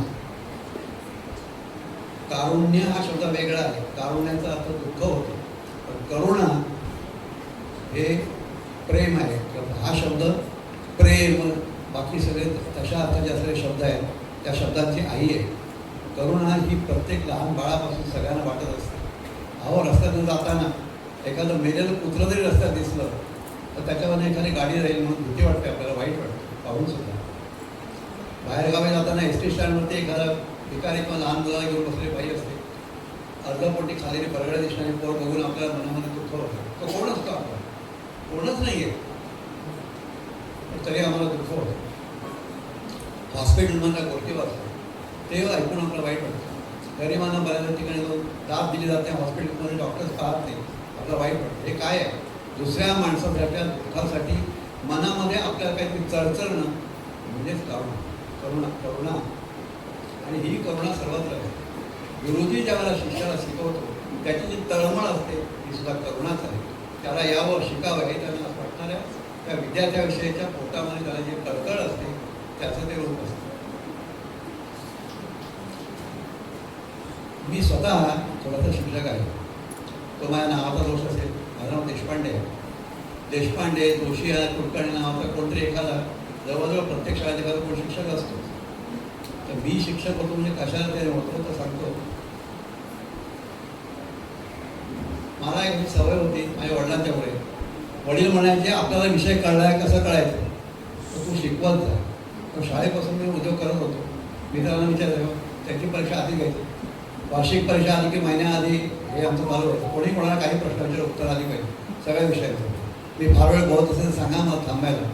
कारुण्य हा शब्द वेगळा आहे, कारुण्याचा अर्थ दुःख होतो, पण करुणा हे प्रेम आहे. हा शब्द प्रेम, बाकी सगळे तशा अर्थाचे असलेले शब्द आहेत, त्या शब्दांची आई आहे. करुणा ही प्रत्येक लहान बाळापासून सगळ्यांना वाटत असते. अहो रस्त्यातून जाताना एखादं मेलेलं कुत्रं जरी रस्त्यात दिसलं तर त्याच्यावर एखादी गाडी राहील म्हणून भीती वाटते, आपल्याला वाईट वाटतं पाहून सुद्धा. बाहेरगावी जाताना एस.टी. स्टँडवरती एखादा भिकारी किंवा लहान मुलाला घेऊन बसलेली बाई असते, अर्धपोटी खालेली परगड्या दिसणारी पोर बघून आपल्याला मनामध्ये दुःख होतं. तो कोण असतो? आपण कोणच नाही आहे, तरी आम्हाला दुःख होतं. हॉस्पिटलमधला गोष्टी असतो ते ऐकून आपल्याला वाईट वाटतं. गरिबांना बऱ्याच ठिकाणी जाऊन दाब दिली जाते, हॉस्पिटलमध्ये डॉक्टर्स पाहत नाही, आपल्याला वाईट वाटतं. हे काय आहे? दुसऱ्या माणसाच्या दुःखासाठी मनामध्ये आपल्याला काहीतरी चरचरणं म्हणजेच करुणा. आणि ही करुणा सर्वत्र आहे. गुरुजी ज्यावेळेला शिष्याला शिकवतो त्याची जी तळमळ असते ती सुद्धा करुणाच आहे. त्याला यावं, शिकावं हे त्यांना असं वाटणाऱ्या त्या विद्यार्थ्याविषयीच्या पोटामध्ये त्याला जी कळकळ असते त्याचं ते रूप असतं. मी स्वतः थोडासा शिक्षक आहे. तो माझ्या नावाचा दोष असेल, माझं नाव देशपांडे आहे. देशपांडे, जोशी आहे, कुलकर्णी नावाचा कोणतरी एखादा जवळजवळ प्रत्येक शाळेत एखादा कोण शिक्षक असतो. तर मी शिक्षक होतो म्हणजे कशाला ते होतो तर सांगतो. मला एक सवय होती माझ्या वडिलांच्या पुढे. वडील म्हणायचे आपल्याला विषय कळलाय कसं कळायचं तर तू शिकवत जा. तर शाळेपासून मी उद्योग करत होतो. मित्रांना विचारायचं त्याची परीक्षा आधी घ्यायची. वार्षिक परीक्षा आधी की महिन्याआधी हे आमचं चालू होतं. कोणी कोणाला काही प्रश्नांचे उत्तर आधी पाहिजे सगळ्या विषयाचं. मी फार वेळ बोलत असेल सांगा मला थांबायला,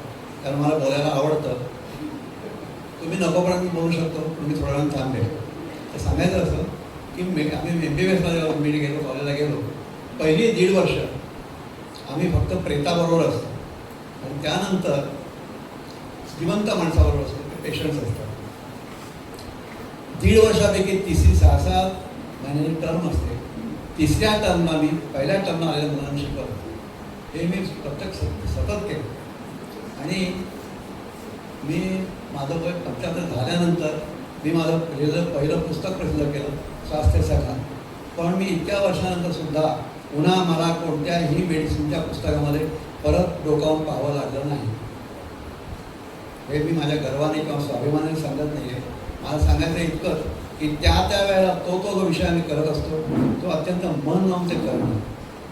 कारण मला बोलायला आवडतं. तुम्ही नकोपर्यंत मी बोलू शकतो, तुम्ही थोड्या वेळानं थांबेल. तर सांगायचं असं की आम्ही MBBSला मी गेलो, कॉलेजला गेलो. पहिली 1.5 वर्ष आम्ही फक्त प्रेताबरोबर असतो आणि त्यानंतर जिवंत माणसाबरोबर असतो, ते पेशंट्स असतात. 1.5 वर्षापैकी 6 महिन्याची टर्म असते. 3ऱ्या टर्मला मी पहिल्या टर्मला आलेल्या मुलांना शिकवतो. हे मी प्रत्यक्ष सतत केलं. आणि मी माझं वय 75 झाल्यानंतर मी माझं पहिलं पुस्तक प्रसिद्ध केलं, स्वास्थ्य सखा. पण मी इतक्या वर्षानंतर सुद्धा पुन्हा मला कोणत्याही मेडिसिनच्या पुस्तकामध्ये परत डोकावून पाहावं लागलं नाही. हे मी माझ्या गर्वाने किंवा स्वाभिमानाने सांगत नाही आहे. मला सांगायचं इतकंच की त्या वेळेला तो जो विषय आम्ही करत असतो तो अत्यंत मन लावून ते करणं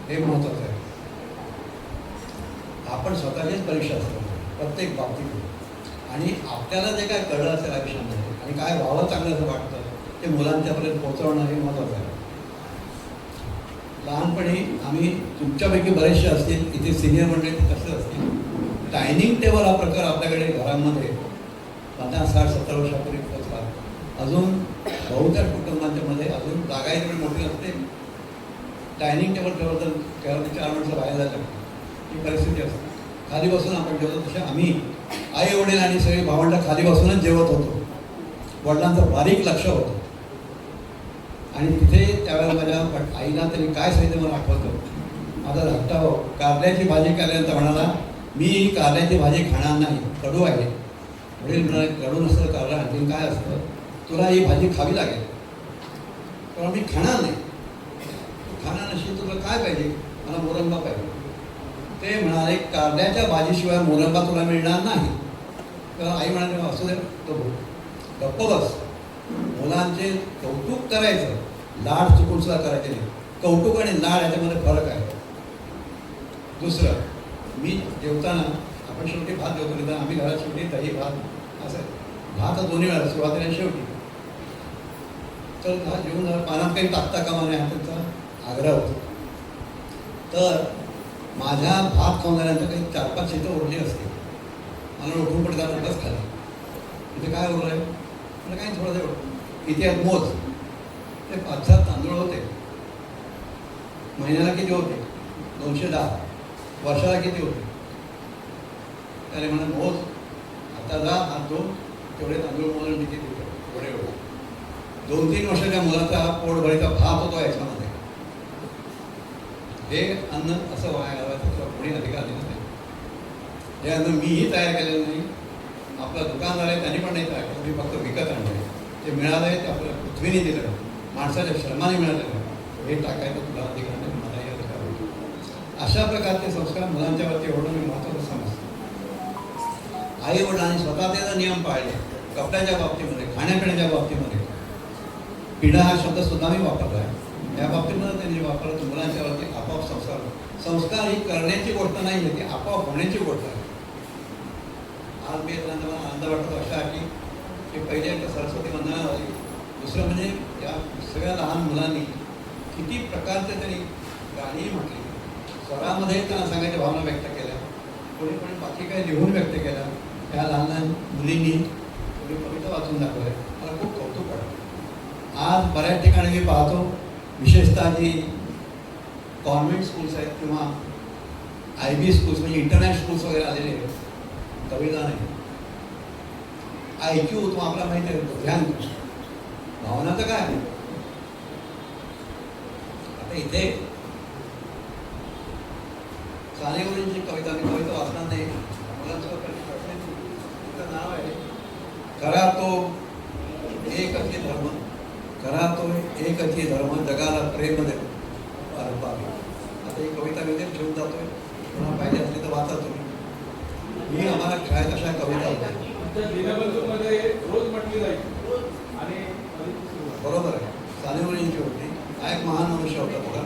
हे महत्त्वाचं आहे. आपण स्वतःचीच परीक्षा असतो प्रत्येक बाबतीत. आणि आपल्याला जे काय कळलं असेल आयुष्यामध्ये आणि काय व्हावं चांगलं असं वाटतं ते मुलांच्यापर्यंत पोहोचवणं हे महत्त्वाचं आहे. लहानपणी आम्ही तुमच्यापैकी बरेचसे असतील इथे सिनियर मंडळी कसं असतील, डायनिंग टेबल हा प्रकार आपल्याकडे घरामध्ये 50, 60, 70 वर्षापूर्वी पोचला. अजून बहुतेक कुटुंबांच्या मध्ये अजून जागा थोडी मोठी असते. डायनिंग टेबल ठेवलं तर 4 माणसं बाहेर जायला ही परिस्थिती असते. खाली बसून आपण जेवतो. तसे आम्ही आई वडील आणि सगळी भावंड खाली बसूनच जेवत होतो. वडिलांचं बारीक लक्ष होतं. आणि तिथे त्यावेळेला माझ्या आईला तरी काय सांगितलं मला आठवतं. माझा धाकटा भाऊ कारल्याची भाजी केल्यानंतर म्हणाला मी कारल्याची भाजी खाणार नाही, कडू आहे. वडील म्हणाले कडू नसतं कारला आणखी काय असतं, तुला ही भाजी खावी लागेल. तेव्हा मी खाणार नाही. तू खाणार नसेल तुला काय पाहिजे, मला मोरंबा पाहिजे. ते म्हणाले कारल्याच्या भाजीशिवाय मोरंबा तुला मिळणार नाही. तेव्हा आई म्हणाले असू दे तो गप्प बस. मुलांचे कौतुक करायचं, लाड चुकून सुद्धा करायचे नाही. कौतुक आणि लाड याच्यामध्ये फरक आहे. दुसरं, मी जेवताना आपण शेवटी भात जेवतो तर आम्ही घरात शेवटी दही भात असं भात दोन्ही वेळा सुरुवातीला शेवटी. तर भात जेवून पानात काही टाकता कामा नये हा त्यांचा आग्रह होतो. तर माझ्या भात खाऊन झाल्यानंतर काही 4-5 शेतं उरली असते. मला उठून पडतात बस खाली. इथे काय उरलं आहे मला काही थोडं एवढं इथे मोज. ते 5-7 तांदूळ होते. महिन्याला किती होते 210. वर्षाला किती होते. त्याने म्हणा मोज आता जा हात धुवून तेवढे तांदूळ मोजून किती होते एवढे एवढे. 2-3 वर्षाच्या मुलाचा पोट भरायचा भात होतो याच्यामध्ये. हे अन्न असं वाया घालवायचं किंवा कोणी अधिकार दिला नाही. हे अन्न मीही तयार केलेलं नाही. आपला दुकानदार आहे त्यांनी पण नाही तयार केलं. मी फक्त विकत आणलं. ते मिळालं आहे ते आपल्याला पृथ्वीने दिलं, माणसाच्या श्रमाने मिळालेलं. हे टाकायचं तुला अधिकार नाही, मलाही अधिकार होतो. अशा प्रकारचे संस्कार मुलांच्यावरती एवढं मी महत्त्वाचं समजतो. आई वडिलांनी स्वतः ते जर नियम पाळले, कपड्याच्या बाबतीमध्ये, खाण्यापिण्याच्या बाबतीमध्ये, पिढा हा शब्द सुद्धा मी वापरला आहे. या बाबतीमध्ये त्यांनी वापरलं तर मुलांच्यावरती आपोआप संस्कार ही करण्याची गोष्ट नाही आहे, ती आपोआप होण्याची गोष्ट आहे. आज मी येताना मला आनंद वाटतो अशा की पहिले एकदा सरस्वती वंदना झाली. दुसरं म्हणजे या सगळ्या लहान मुलांनी किती प्रकारचे त्यांनी गाणी म्हटली, स्वरामध्ये त्यांना सांगायच्या भावना व्यक्त केल्या, कोणी कोणी बाकी काही लिहून व्यक्त केल्या. त्या लहान लहान मुलींनी कोणी कविता वाचून दाखवल्या. मला खूप कौतुक वाटतं. आज बऱ्याच ठिकाणी मी पाहतो, विशेषतः जी गव्हर्नमेंट स्कूल्स आहेत किंवा IB स्कूल्स म्हणजे इंटरनॅशनल स्कूल्स वगैरे आलेले आहेत, कविता नाही. IQ तुम्हाला आपल्याला माहिती आहे, ध्यान भावना तर काय. आता इथे सानेगुरूंची कविता मी कविता वाचणार नाही, मुलांचं नाव आहे करा तो एकच धर्म, करा तो एकच धर्म, जगाला प्रेम दे पावे. आता ही कविता मी ठेवून जातोय, पुन्हा पाहिजे असली तर वाचा तुम्ही. ही आम्हाला शाळेत अशा कविता होत्या. आमच्या दीनबंधूमध्ये रोज म्हटली जाईल आणि बरोबर आहे. सानेवळींची होती. हा एक महान मनुष्य होता थोडा.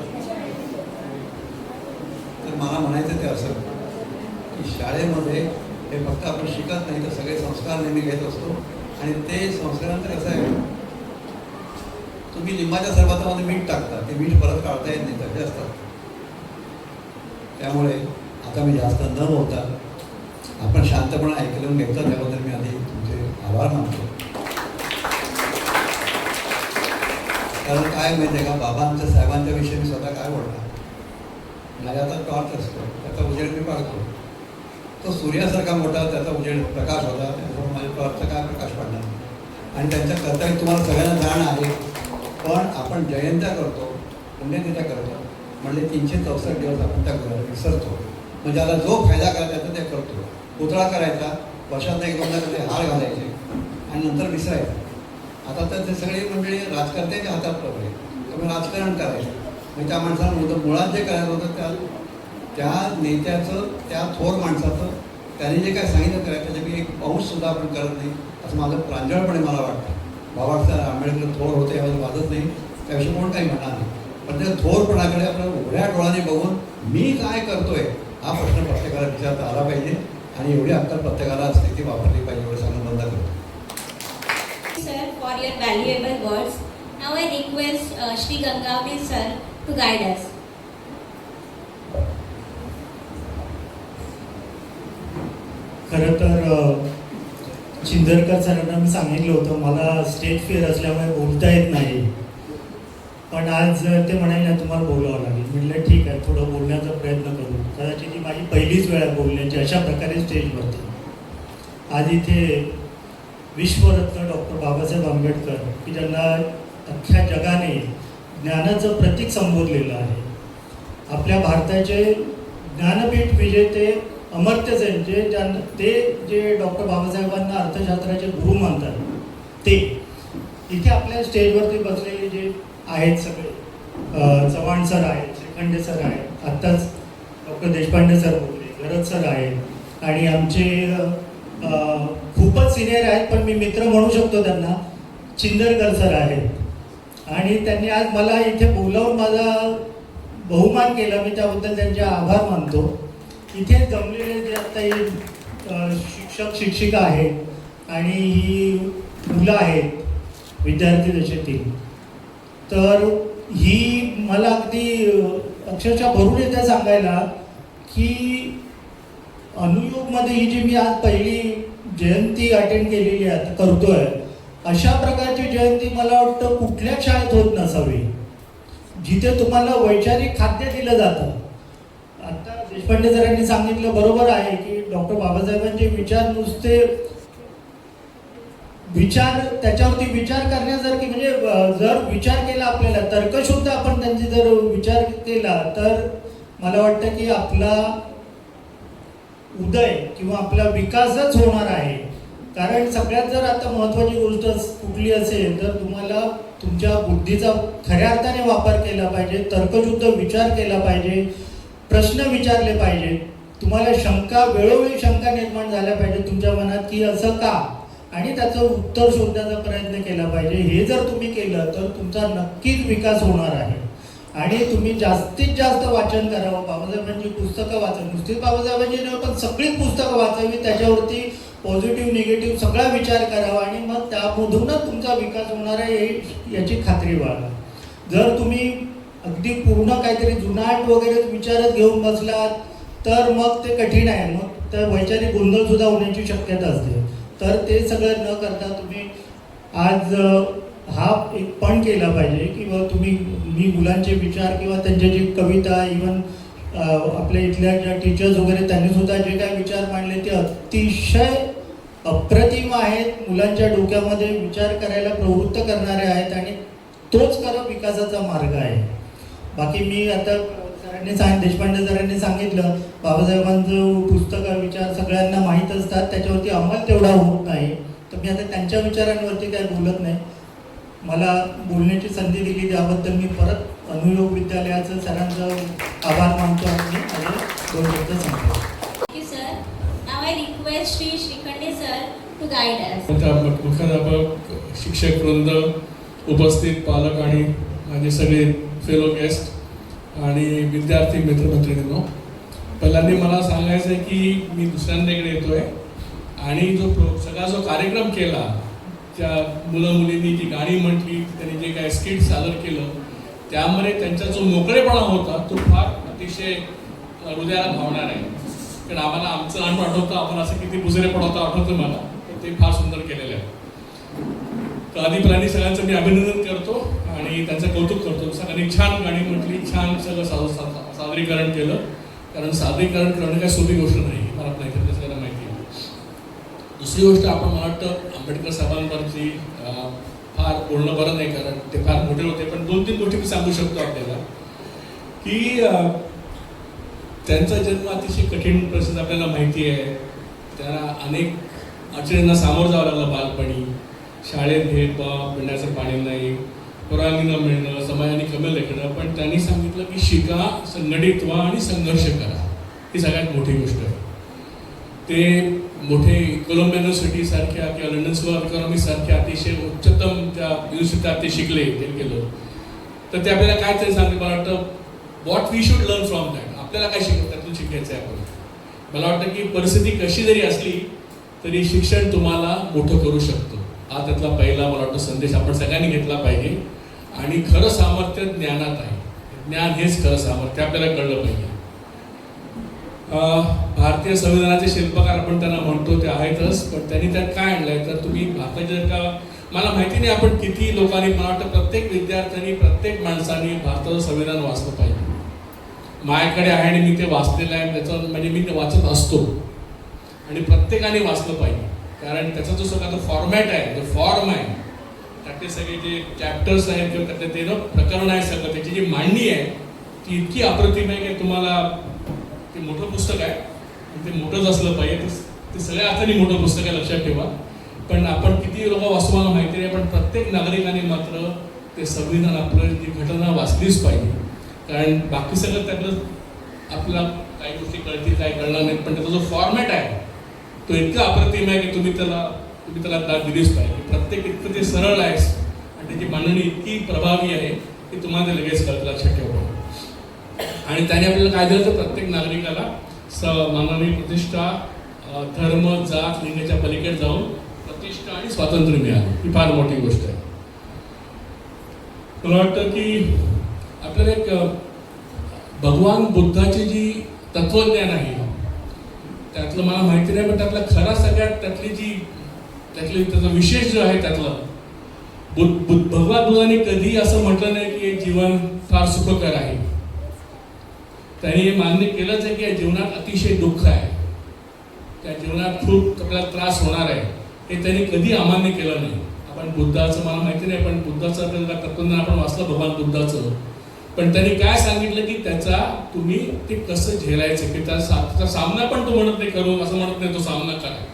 तर मला म्हणायचं ते असं की शाळेमध्ये हे फक्त आपण शिकत नाही तर सगळे संस्कार नेहमी घेत असतो आणि ते संस्कारांचं कसं आहे, तुम्ही लिंबाच्या सरबतामध्ये मीठ टाकता, ते मीठ परत काढता येत नाही, तसे असतात. त्यामुळे आता मी जास्त न बोलता आपण शांतपणे ऐकून घेतलं त्याबद्दल मी आधी तुमचे आभार मानतो. कारण काय माहिती आहे का, बाबांच्या साहेबांच्या विषयी मी स्वतः काय बोलणार. माझ्या आता टॉर्च असतो, त्याचा उजेड मी पाडतो. तो सूर्यासारखा मोठा त्याचा उजेड प्रकाश होता, त्याच्यामुळे माझ्या टॉर्चचा काय प्रकाश पडणार. आणि त्यांच्या कर्तव्य तुम्हाला सगळ्यांना जाण आहे. पण आपण जयंत्या करतो, पुण्यतिथ्या करतो, म्हणजे 364 दिवस आपण त्या घराला विसरतो. म्हणजे आता जो फायदा करायचा ते करतो. पुतळा करायचा, वर्षात एक दोनदा ते हार घालायचे आणि नंतर विसरायचं. आता तर ते सगळी मंडळी राजकारत्याच्या हातात पडले, त्यामुळे राजकारण करायचं. म्हणजे त्या माणसाला मुळात जे करायचं होतं त्या नेत्याचं, त्या थोर माणसाचं त्यांनी जे काय सांगितलं करायचं त्याच्यापैकी एक अंशसुद्धा आपण करत नाही, असं माझं प्रांजळपणे मला वाटतं. बाबासाहेब आंबेडकर थोर होते यामध्ये वादत नाही, त्याविषयी कोण काही म्हणणार नाही. पण त्या थोरपणाकडे आपल्याला उघड्या डोळ्याने बघून मी काय करतोय हा प्रश्न प्रत्येकाला विचारता आला पाहिजे आणि एवढी अक्कल प्रत्येकाला असते ती वापरली पाहिजे, एवढं सांगून बंद करतो. Sir, for your valuable words. Now I request Shri Gangavir sir to guide us. खरं तर चिंदरकर सरांना मी सांगितलं होतं मला स्टेज फिअर असल्यामुळे बोलता येत नाही, पण आज ते म्हणाले तुम्हाला बोलावं लागेल. म्हटलं ठीक आहे, थोडं बोलण्याचा प्रयत्न करू. कदाचित ही माझी पहिलीच वेळ आहे बोलण्याची अशा प्रकारे स्टेजवरती. आज इथे विश्वरत्न डॉक्टर बाबासाहेब आंबेडकर की ज्यांना अख्ख्या जगाने ज्ञानाचं प्रतीक संबोधलेलं आहे, आपल्या भारताचे ज्ञानपीठ विजेते अमर्त्य सेन ते जे डॉक्टर बाबासाहेबांना अर्थशास्त्राचे गुरु मानतात, ते इथे आपल्या स्टेजवरती बसलेले जे आहेत सगळे, चव्हाण सर आहेत, श्रीखंडे सर आहेत, आत्ताच डॉक्टर देशपांडे सर बोलले, गरज सर आहेत आणि आमचे खूपच सिनियर आहेत पण मी मित्र म्हणू शकतो त्यांना, चिंदरकर सर आहेत. आणि त्यांनी आज मला इथे बोलावून माझा बहुमान केला, मी त्याबद्दल त्यांचे आभार मानतो. इथे जमलेले जे आत्ता ही शिक्षक शिक्षिका आहेत आणि ही मुलं आहेत विद्यार्थी दशेतील, तर ही मला अगदी अक्षरशः भरून येते सांगायला की अनुयोगमध्ये ही जी मी आज पहिली जयंती अटेंड केलेली आहे करतोय, अशा प्रकारची जयंती मला वाटतं कुठल्या शाळेत होत नसावी जिथे तुम्हाला वैचारिक खाद्य दिलं जातं. आता देशपांडे सरांनी सांगितलं बरोबर आहे की डॉक्टर बाबासाहेबांचे विचार नुसते विचार, त्याच्यावरती विचार करण्यासारखे, म्हणजे जर विचार केला आपल्याला तर्कशुद्ध आपण त्यांचे जर विचार केला तर मला वाटतं की आपला उदय किंवा आपला विकासच होणार आहे. कारण सगळ्यात जर आता महत्त्वाची गोष्ट कुठली असेल तर तुम्हाला तुमच्या बुद्धीचा खऱ्या अर्थाने वापर केला पाहिजे, तर्कशुद्ध विचार केला पाहिजे, प्रश्न विचारले पाहिजे, तुम्हाला शंका, वेळोवेळी शंका निर्माण झाल्या पाहिजे तुमच्या मनात की असं का, आणि त्याचं उत्तर शोधण्याचा प्रयत्न केला पाहिजे. हे जर तुम्ही केलं तर तुमचा नक्कीच विकास होणार आहे. आणि तुम्ही जास्तीत जास्त वाचन करावं, बाबासाहेबांची पुस्तकं वाचा, नुसतीच बाबासाहेबांची नाही पण सगळीच पुस्तकं वाचावी, त्याच्यावरती पॉझिटिव्ह निगेटिव्ह सगळा विचार करावा आणि मग त्यामधूनच तुमचा विकास होणार आहे याची खात्री बाळगा. जर तुम्ही अगदी पूर्ण काहीतरी जुनाट वगैरे विचारच घेऊन बसलात तर मग ते कठीण आहे, मग तर वैचारिक गोंधळ सुद्धा होण्याची शक्यता असते. तर ते सगळं न करता तुम्ही आज हा एक पण केला पाहिजे किंवा तुम्ही मी मुलांचे विचार किंवा त्यांच्या जी कविता, इवन आपल्या इथल्या ज्या टीचर्स वगैरे त्यांनी सुद्धा जे काही विचार मांडले ते अतिशय अप्रतिम आहेत, मुलांच्या डोक्यामध्ये विचार करायला प्रवृत्त करणारे आहेत आणि तोच खरं विकासाचा मार्ग आहे. बाकी मी आता सरांनी देशपांडे सरांनी सांगितलं बाबासाहेबांचं पुस्तकं विचार सगळ्यांना माहीत असतात, त्याच्यावरती अंमल तेवढा होत नाही, तर मी आता त्यांच्या विचारांवरती काही बोलत नाही. मला बोलण्याची संधी दिली त्याबद्दल मी परत अनुयोग विद्यालयाचं सरांचं आभार मानतो आणि माझे 2 शब्द सांगतो. Thank you, sir. Now I request Shri Shrikhande sir to guide us. मुख्याध्यापक, शिक्षक वृंद, उपस्थित पालक आणि माझे सगळे फेलो गेस्ट आणि विद्यार्थी मित्रमैत्रिणींनो, पहिल्यांदा मला सांगायचं आहे की मी दुसऱ्यांदा इकडे येतोय आणि सगळा जो कार्यक्रम केला, त्या मुलं मुलींनी जी गाणी म्हटली, त्यांनी जे काय स्किट सादर केलं, त्यामध्ये त्यांचा जो मोकळेपणा होता तो फार अतिशय हृदयाला भावणार आहे. कारण आम्हाला आमचं लहानपण आठवतं, आपण असं किती बुजरेपण होतं आठवतं मला, तर ते फार सुंदर केलेलं आहे. तर आधी प्राणी सगळ्यांचं मी अभिनंदन करतो आणि त्यांचं कौतुक करतो. सगळ्यांनी छान गाणी म्हटली, छान सगळं सादरीकरण केलं. कारण सादरीकरण करणं काही सोपी गोष्ट नाही, मला नाही तर सगळ्यांना माहिती आहे. दुसरी गोष्ट, आपण मला वाटतं आंबेडकर साहेबांवरची फार बोलणं बरं नाही, कारण ते फार मोठे होते, पण 2-3 गोष्टी मी सांगू शकतो आपल्याला की त्यांचा जन्म अतिशय कठीण परिस्थिती आपल्याला माहिती आहे. त्यांना अनेक अडचणींना सामोरं जावं लागलं बालपणी. शाळेत भेदभाव, पिण्याचं पाणी नाही, परवानगी न मिळणं, समाजाने कमी लेखणं, पण त्यांनी सांगितलं की शिका, संघटित व्हा आणि संघर्ष करा. ही सगळ्यात मोठी गोष्ट आहे. ते मोठे कोलंबिया युनिव्हर्सिटी सारख्या किंवा लंडन स्कूल ऑफ इकॉनॉमिक्स सारख्या अतिशय उच्चतम त्या युनिव्हर्सिटीत ते शिकले, ते केलं. तर ते आपल्याला काय तरी सांगते, मला वाटतं what we should learn from that. आपल्याला काय त्यातून शिकायचं आहे आपण. मला वाटतं की परिस्थिती कशी जरी असली तरी शिक्षण तुम्हाला मोठं करू शकतो. हा त्यातला पहिला मला वाटतं संदेश आपण सगळ्यांनी घेतला पाहिजे. आणि खरं सामर्थ्य ज्ञानात आहे. ज्ञान हेच खरं सामर्थ्य, आपल्याला कळलं पाहिजे. भारतीय संविधानाचे शिल्पकार आपण त्यांना म्हणतो, ते आहेतच, पण त्यांनी त्यात काय आणलंय तर तुम्ही भारताचे जर का, मला माहिती नाही आपण किती लोकांनी, मला वाटतं प्रत्येक विद्यार्थ्यांनी, प्रत्येक माणसाने भारताचं संविधान वाचलं पाहिजे. माझ्याकडे आहे आणि मी ते वाचलेलं आहे, त्याचं म्हणजे मी ते वाचत असतो आणि प्रत्येकाने वाचलं पाहिजे. कारण त्याचा जो सगळा जो फॉर्मॅट आहे, जो फॉर्म आहे, त्यातले सगळे जे चॅप्टर्स आहेत किंवा त्यातले ते प्रकरण आहे, सगळं त्याची जी मांडणी आहे ती इतकी अप्रतिम आहे की तुम्हाला, ते मोठं पुस्तक आहे, ते मोठंच असलं पाहिजे. ते सगळ्या अर्थाने मोठं पुस्तक आहे, लक्षात ठेवा. पण आपण किती लोक वाचू मला माहिती नाही, पण प्रत्येक नागरिकाने मात्र ते संविधान, आपलं जी घटना वाचलीच पाहिजे. कारण बाकी सगळं त्यातलं आपल्याला काही गोष्टी कळतील, काही कळणार नाहीत, पण त्याचा जो फॉर्मॅट आहे तो इतका अप्रतिम आहे की तुम्ही त्याला दाद दिलीच पाहिजे. प्रत्येक इतकं ते सरळ आहे आणि त्याची मांडणी इतकी प्रभावी आहे की तुम्हाला ते लगेच कळतं, लक्षात ठेवा. आणि त्याने आपल्याला काय दिलं तर प्रत्येक नागरिकाला मानवी प्रतिष्ठा, धर्म, जात, लिंगाच्या पलीकडे जाऊन प्रतिष्ठा आणि स्वातंत्र्य मिळालं. ही फार मोठी गोष्ट आहे. मला वाटतं की आपल्याला एक भगवान बुद्धाची जी तत्वज्ञान आहे त्यातलं मला माहिती नाही, पण त्यातला खरा सगळ्यात त्यातला विशेष जो आहे त्यातला भगवान बुद्धाने कधी असं म्हटलं नाही की जीवन फार सुखकर आहे. त्यांनी हे मान्य केलंच आहे की या जीवनात अतिशय दुःख आहे, त्या जीवनात खूप आपल्याला त्रास होणार आहे, हे त्यांनी कधी अमान्य केलं नाही. आपण बुद्धाचं मला माहिती नाही, पण बुद्धाचं आपल्याला तत्वज्ञान आपण वाचलं भगवान बुद्धाचं, पण त्यांनी काय सांगितलं की त्याचा तुम्ही ते कसं झेलायचं, की त्याचा सामना पण तो म्हणत नाही करू, असं म्हणत नाही तो सामना करा.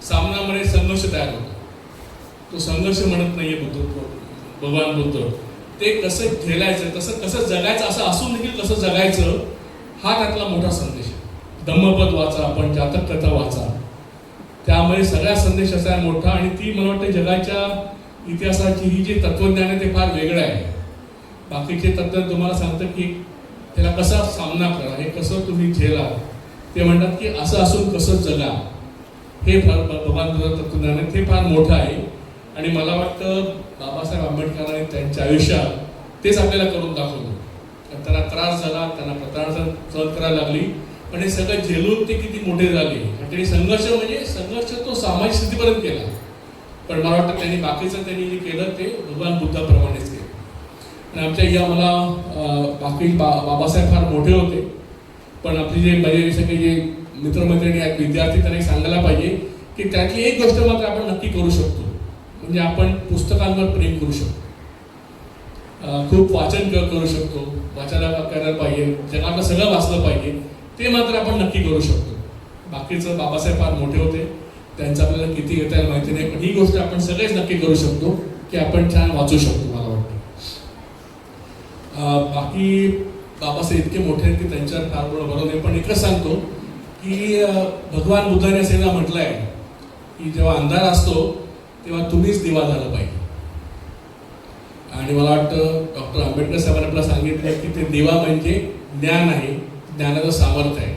सामनामध्ये संघर्ष तयार होतो, तो संघर्ष म्हणत नाहीये भगवान बुद्ध. ते कसं झेलायचं, कसं जगायचं, असं असून देखील कसं जगायचं, हा त्यातला मोठा संदेश आहे. धम्मपद वाचा, आपण जातक कथा वाचा, त्यामध्ये सगळा संदेश असा आहे मोठा. आणि ती मला वाटतं जगाच्या इतिहासाची ही जी तत्वज्ञान आहे ते फार वेगळं आहे. बाकीचे तत्व तुम्हाला सांगतं की त्याला कसा सामना करा, हे कसं तुम्ही झेला. ते म्हणतात की असं असून कसं जगा, हे फार भगवान बुद्ध तत्वज्ञान आहे, ते फार मोठं आहे. आणि मला वाटतं बाबासाहेब आंबेडकरांनी त्यांच्या आयुष्यात तेच आपल्याला करून दाखवलं. त्यांना त्रास झाला, त्यांना प्रताडणा सहन करायला लागली, पण हे सगळं झेलून ते किती मोठे झाले. आणि त्यांनी संघर्ष तो सामाजिक स्थितीपर्यंत केला, पण मला वाटतं त्यांनी बाकीचं त्यांनी जे केलं ते भगवान बुद्धाप्रमाणेच केलं. आणि आमच्या या मला बाकी बाबासाहेब फार मोठे होते, पण आपले जे माझे सगळे जे मित्रमैत्रिणी आहेत, विद्यार्थी, त्यांनी सांगायला पाहिजे की त्यातली एक गोष्ट मात्र आपण नक्की करू शकतो, म्हणजे आपण पुस्तकांवर प्रेम करू शकतो, खूप वाचन करू शकतो, वाचायला करायला पाहिजे, जगातलं सगळं वाचलं पाहिजे, ते मात्र आपण नक्की करू शकतो. बाकीचं बाबासाहेब फार मोठे होते, त्यांचं आपल्याला किती घेता येईल माहिती नाही, पण ही गोष्ट आपण सगळेच नक्की करू शकतो की आपण छान वाचू शकतो. मला वाटतं बाकी बाबासाहेब इतके मोठे आहेत की त्यांच्यावर फार बरोबर नाही, पण एकच सांगतो की भगवान बुद्धाने असेला म्हटलं आहे की जेव्हा अंधार असतो तेव्हा तुम्हीच दिवा झाला पाहिजे. आणि मला वाटतं डॉक्टर आंबेडकर साहेबांनी आपल्याला सांगितलं की ते दिवा म्हणजे ज्ञान आहे, ज्ञानाचं सामर्थ्य आहे.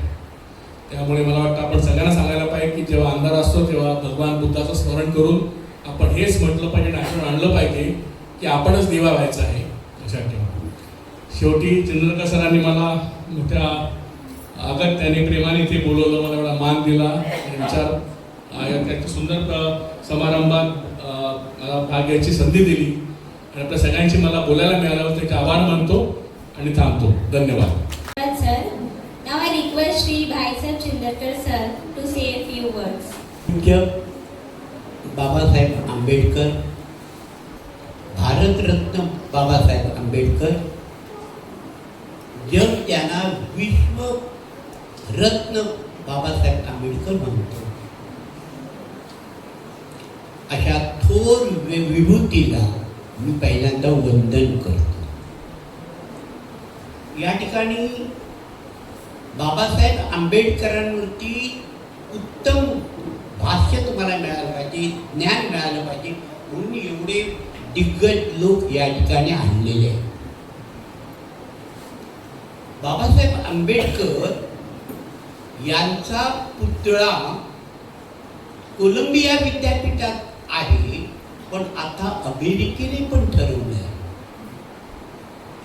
त्यामुळे मला वाटतं आपण सगळ्यांना सांगायला पाहिजे की जेव्हा अंधार असतो तेव्हा भगवान बुद्धाचं स्मरण करून आपण हेच म्हटलं पाहिजे आणि आठवण आणलं पाहिजे की आपणच दिवा व्हायचा आहे लक्षात ठेवा. शेवटी चंद्रकांत सरांनी मला मोठ्या अगत्याने प्रेमाने इथे बोलवलं, मला एवढा मान दिला, त्यांच्या सुंदर समारंभात मला भाग घ्यायची संधी दिली आणि आपल्या सगळ्यांची मला बोलायला मिळालं, त्याचे आभार मानतो आणि थांबतो. धन्यवाद. Sir, now I request Shri Bhaisab Chindarkar sir to say a few words. पूज्य बाबासाहेब आंबेडकर, भारतरत्न बाबासाहेब आंबेडकर, जग त्यांना विश्वरत्न बाबासाहेब आंबेडकर म्हणतो. अशा थोर विभूतीला मी पहिल्यांदा वंदन करतो. या ठिकाणी बाबासाहेब आंबेडकरांवरती उत्तम भाष्य तुम्हाला मिळालं पाहिजे, ज्ञान मिळालं पाहिजे म्हणून एवढे दिग्गज लोक या ठिकाणी आणलेले आहेत. बाबासाहेब आंबेडकर यांचा पुतळा कोलंबिया विद्यापीठात आहे, पण आता अमेरिकेने पण ठरवलं आहे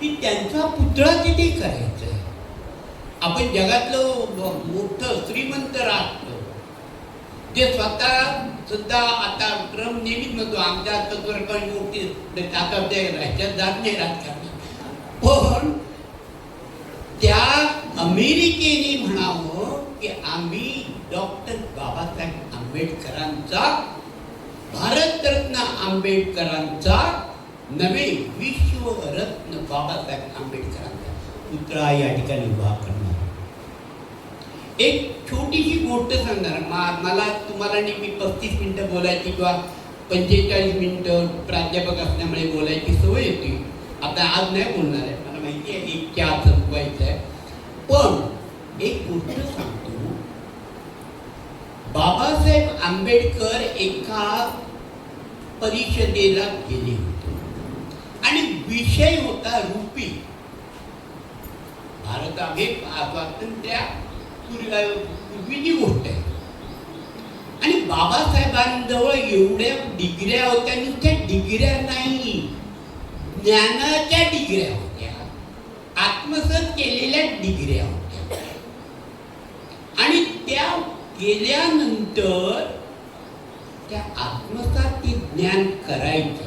की त्यांचा पुतळा तिथे करायचा आहे. आपण जगातलं मोठं श्रीमंत राष्ट्र जे स्वतः सुद्धा आता ट्रम्प नेहमीच म्हणतो आमच्या तत्वरकांनी मोठी आता राज्यात जात नाही राजकारणात, पण त्या अमेरिकेने म्हणावं की आम्ही डॉक्टर बाबासाहेब आंबेडकरांचा, भारतरत्न आंबेडकरांचा नवे विश्वरत्न बाबासाहेब आंबेडकरांचा पुतळा या ठिकाणी उभा करणार. एक छोटीशी गोष्ट सांगणार. मला तुम्हाला नेहमी 35 मिनिटं बोलायची किंवा 45 मिनिटं प्राध्यापक असल्यामुळे बोलायची सवय होती. आता आज नाही बोलणार आहे, मला माहिती आहे एक चहा संपवायचं आहे, पण एक गोष्ट सांगतो. बाबासाहेब आंबेडकर एका परिषदेला गेले होते आणि विषय होता रुपी. भारतामध्ये स्वातंत्र्यापूर्वीची गोष्ट आहे आणि बाबासाहेबांजवळ एवढ्या डिग्र्या होत्या, नुसत्या डिग्र्या नाही, ज्ञानाच्या डिग्र्या होत्या, आत्मसात केलेल्या डिग्र्या होत्या. आणि त्या गेल्यानंतर त्या आत्मसात ते ज्ञान करायचे.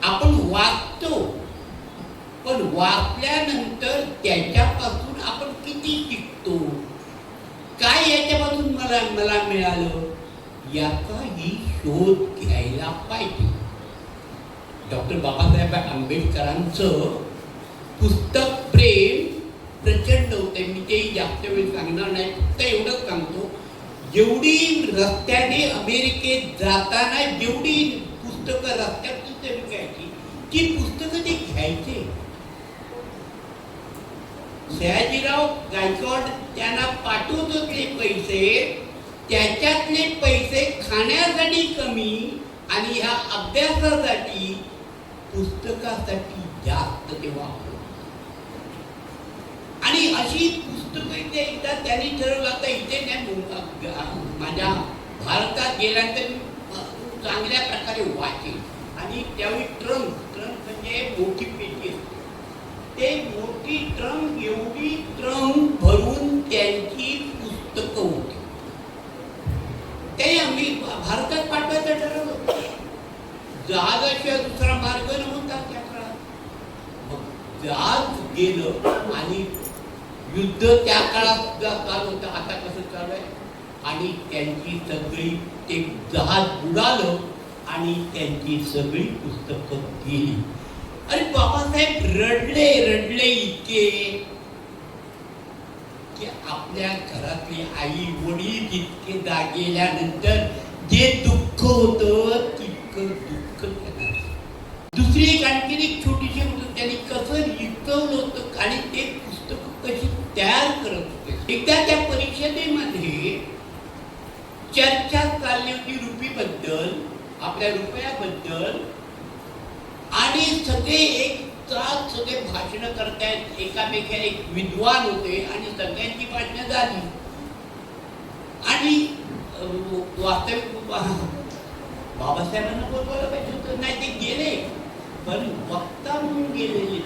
आपण वाचतो, पण वाचल्यानंतर त्याच्यापासून आपण किती शिकतो, काय याच्यापासून मला मिळालं, याचाही शोध घ्यायला पाहिजे. डॉक्टर बाबासाहेब आंबेडकरांचं पुस्तक प्रेम प्रचंड होते. मी तेही जास्त वेळ सांगणार नाही, फक्त एवढंच सांगतो, जेवढी रस्त्याने अमेरिकेत जाताना जेवढी पुस्तकं रस्त्यातून ते विकायची, ती पुस्तकं ते घ्यायचे. सयाजीराव गायकवाड त्यांना पाठवत होते पैसे, त्याच्यातले पैसे खाण्यासाठी कमी आणि ह्या अभ्यासासाठी, पुस्तकासाठी जास्त ते वापरत. आणि अशी पुस्तकं इथे एकदा त्यांनी ठरवलं आता इथे नाही, माझ्या भारतात गेल्यानंतर चांगल्या प्रकारे वाचेल. आणि त्यावेळी ट्रंक म्हणजे मोठी पेटी असते, ते मोठी ट्रंक एवढी ट्रंक भरून त्यांची पुस्तकं होती. ते आम्ही भारतात पाठवायचं ठरवलं. जहाजाशिवाय दुसरा मार्ग नव्हता त्या काळात. मग जहाज गेलं आणि युद्ध त्या काळात चालू होतं, आता कसं चालू आहे. आणि त्यांची सगळी ते जहाज बुडालं आणि त्यांची सगळी पुस्तकं गेली. अरे बाबासाहेब रडले इतके की आपल्या घरातली आई वडील इतके गेल्यानंतर जे दुःख होतं तितकं दुःख त्यांना. दुसरी एक आणखी एक छोटीशी गोष्ट, त्यांनी कसं लिखवलं होतं आणि ते पुस्तक कशी तयार करत होते. एकदा त्या परिषदेमध्ये चर्चा चालली होती रुपी आपल्या रुपयाबद्दल आणि सगळे एक साथ सगळे भाषणं करतायत, एकापेक्षा एक विद्वान होते आणि सगळ्यांची भाषणं झाली आणि वास्तविक बाबासाहेबांना बोलवायला पाहिजे होतं, नाही ते गेले, पण वक्ता म्हणून गेलेले.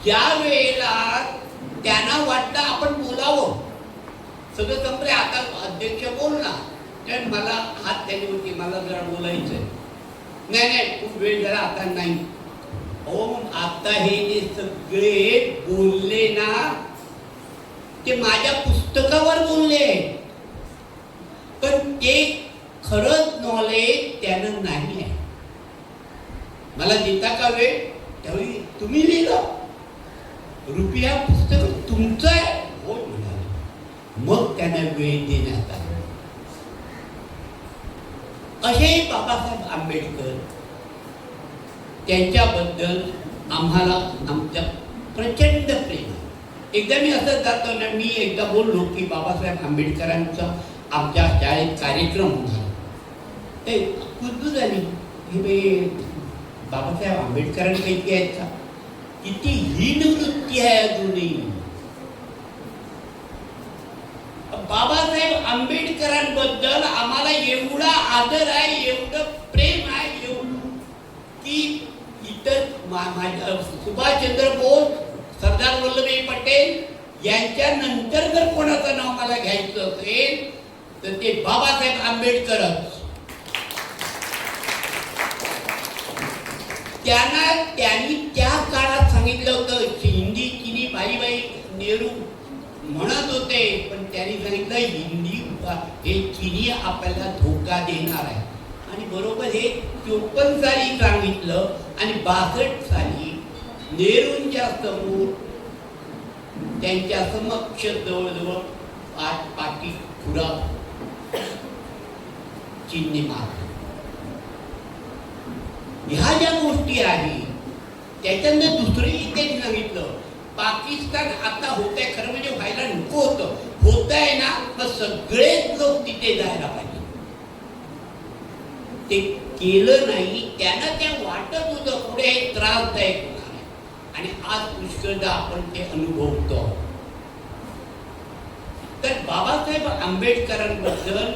ज्या वेळेला त्यांना वाटतं आपण बोलावं, सगळं संपले, आता अध्यक्ष बोलला, तर मला हात त्यांनी होती, मला जरा बोलायचंय, नाही खूप वेळ झाला, आता नाही. हो, आता हे जे सगळे बोलले ना, ते माझ्या पुस्तकावर बोलले, पण ते खरंच नॉलेज त्यानं नाही आहे. मला देता का वेळ? त्यावेळी तुम्ही लिहिलं, रुपया पुस्तक तुमचं आहे, हो म्हणाले. मग त्यांना वेळ देण्यात आला. असे बाबासाहेब आंबेडकर, त्यांच्याबद्दल आम्हाला आमचं प्रचंड प्रेम. एकदा मी असं जातो ना, मी एकदा बोललो की बाबासाहेब आंबेडकरांचा आमच्या शाळेत कार्यक्रम होणार. ते कुजबूज झाली हे बाबासाहेब आंबेडकरांपैकी आहेत का? किती हीन वृत्ती आहे अजूनही. बाबासाहेब आंबेडकरांबद्दल आम्हाला एवढा आदर आहे, एवढं प्रेम आहे, की इतर सुभाषचंद्र बोस, सरदार वल्लभभाई पटेल यांच्या नंतर जर कोणाचं नाव मला घ्यायचं असेल तर ते बाबासाहेब आंबेडकरच. त्यांनी त्या काळात सांगितलं होतं, हिंदी चिनी बाई नेहरू म्हणत होते, पण त्यांनी सांगितलं हिंदी हे चिनी आपल्याला धोका देणार आहे. आणि बरोबर हे 54 साली सांगितलं आणि 62 साली नेहरूंच्या समोर त्यांच्या समक्ष जवळजवळ 5 पाटी खुरा चिन्ह मारले. ह्या ज्या गोष्टी आहेत त्याच्यानंतर दुसरंही त्यांनी सांगितलं, पाकिस्तान आता होत आहे, खरं म्हणजे व्हायला नको होतं, होत आहे ना, मग सगळेच लोक तिथे जायला पाहिजे. ते केलं नाही, त्यांना त्या वाटत होतं पुढे त्रासदायक होणार आहे आणि आज पुष्कळदा आपण ते अनुभवतो. तर बाबासाहेब आंबेडकरांबद्दल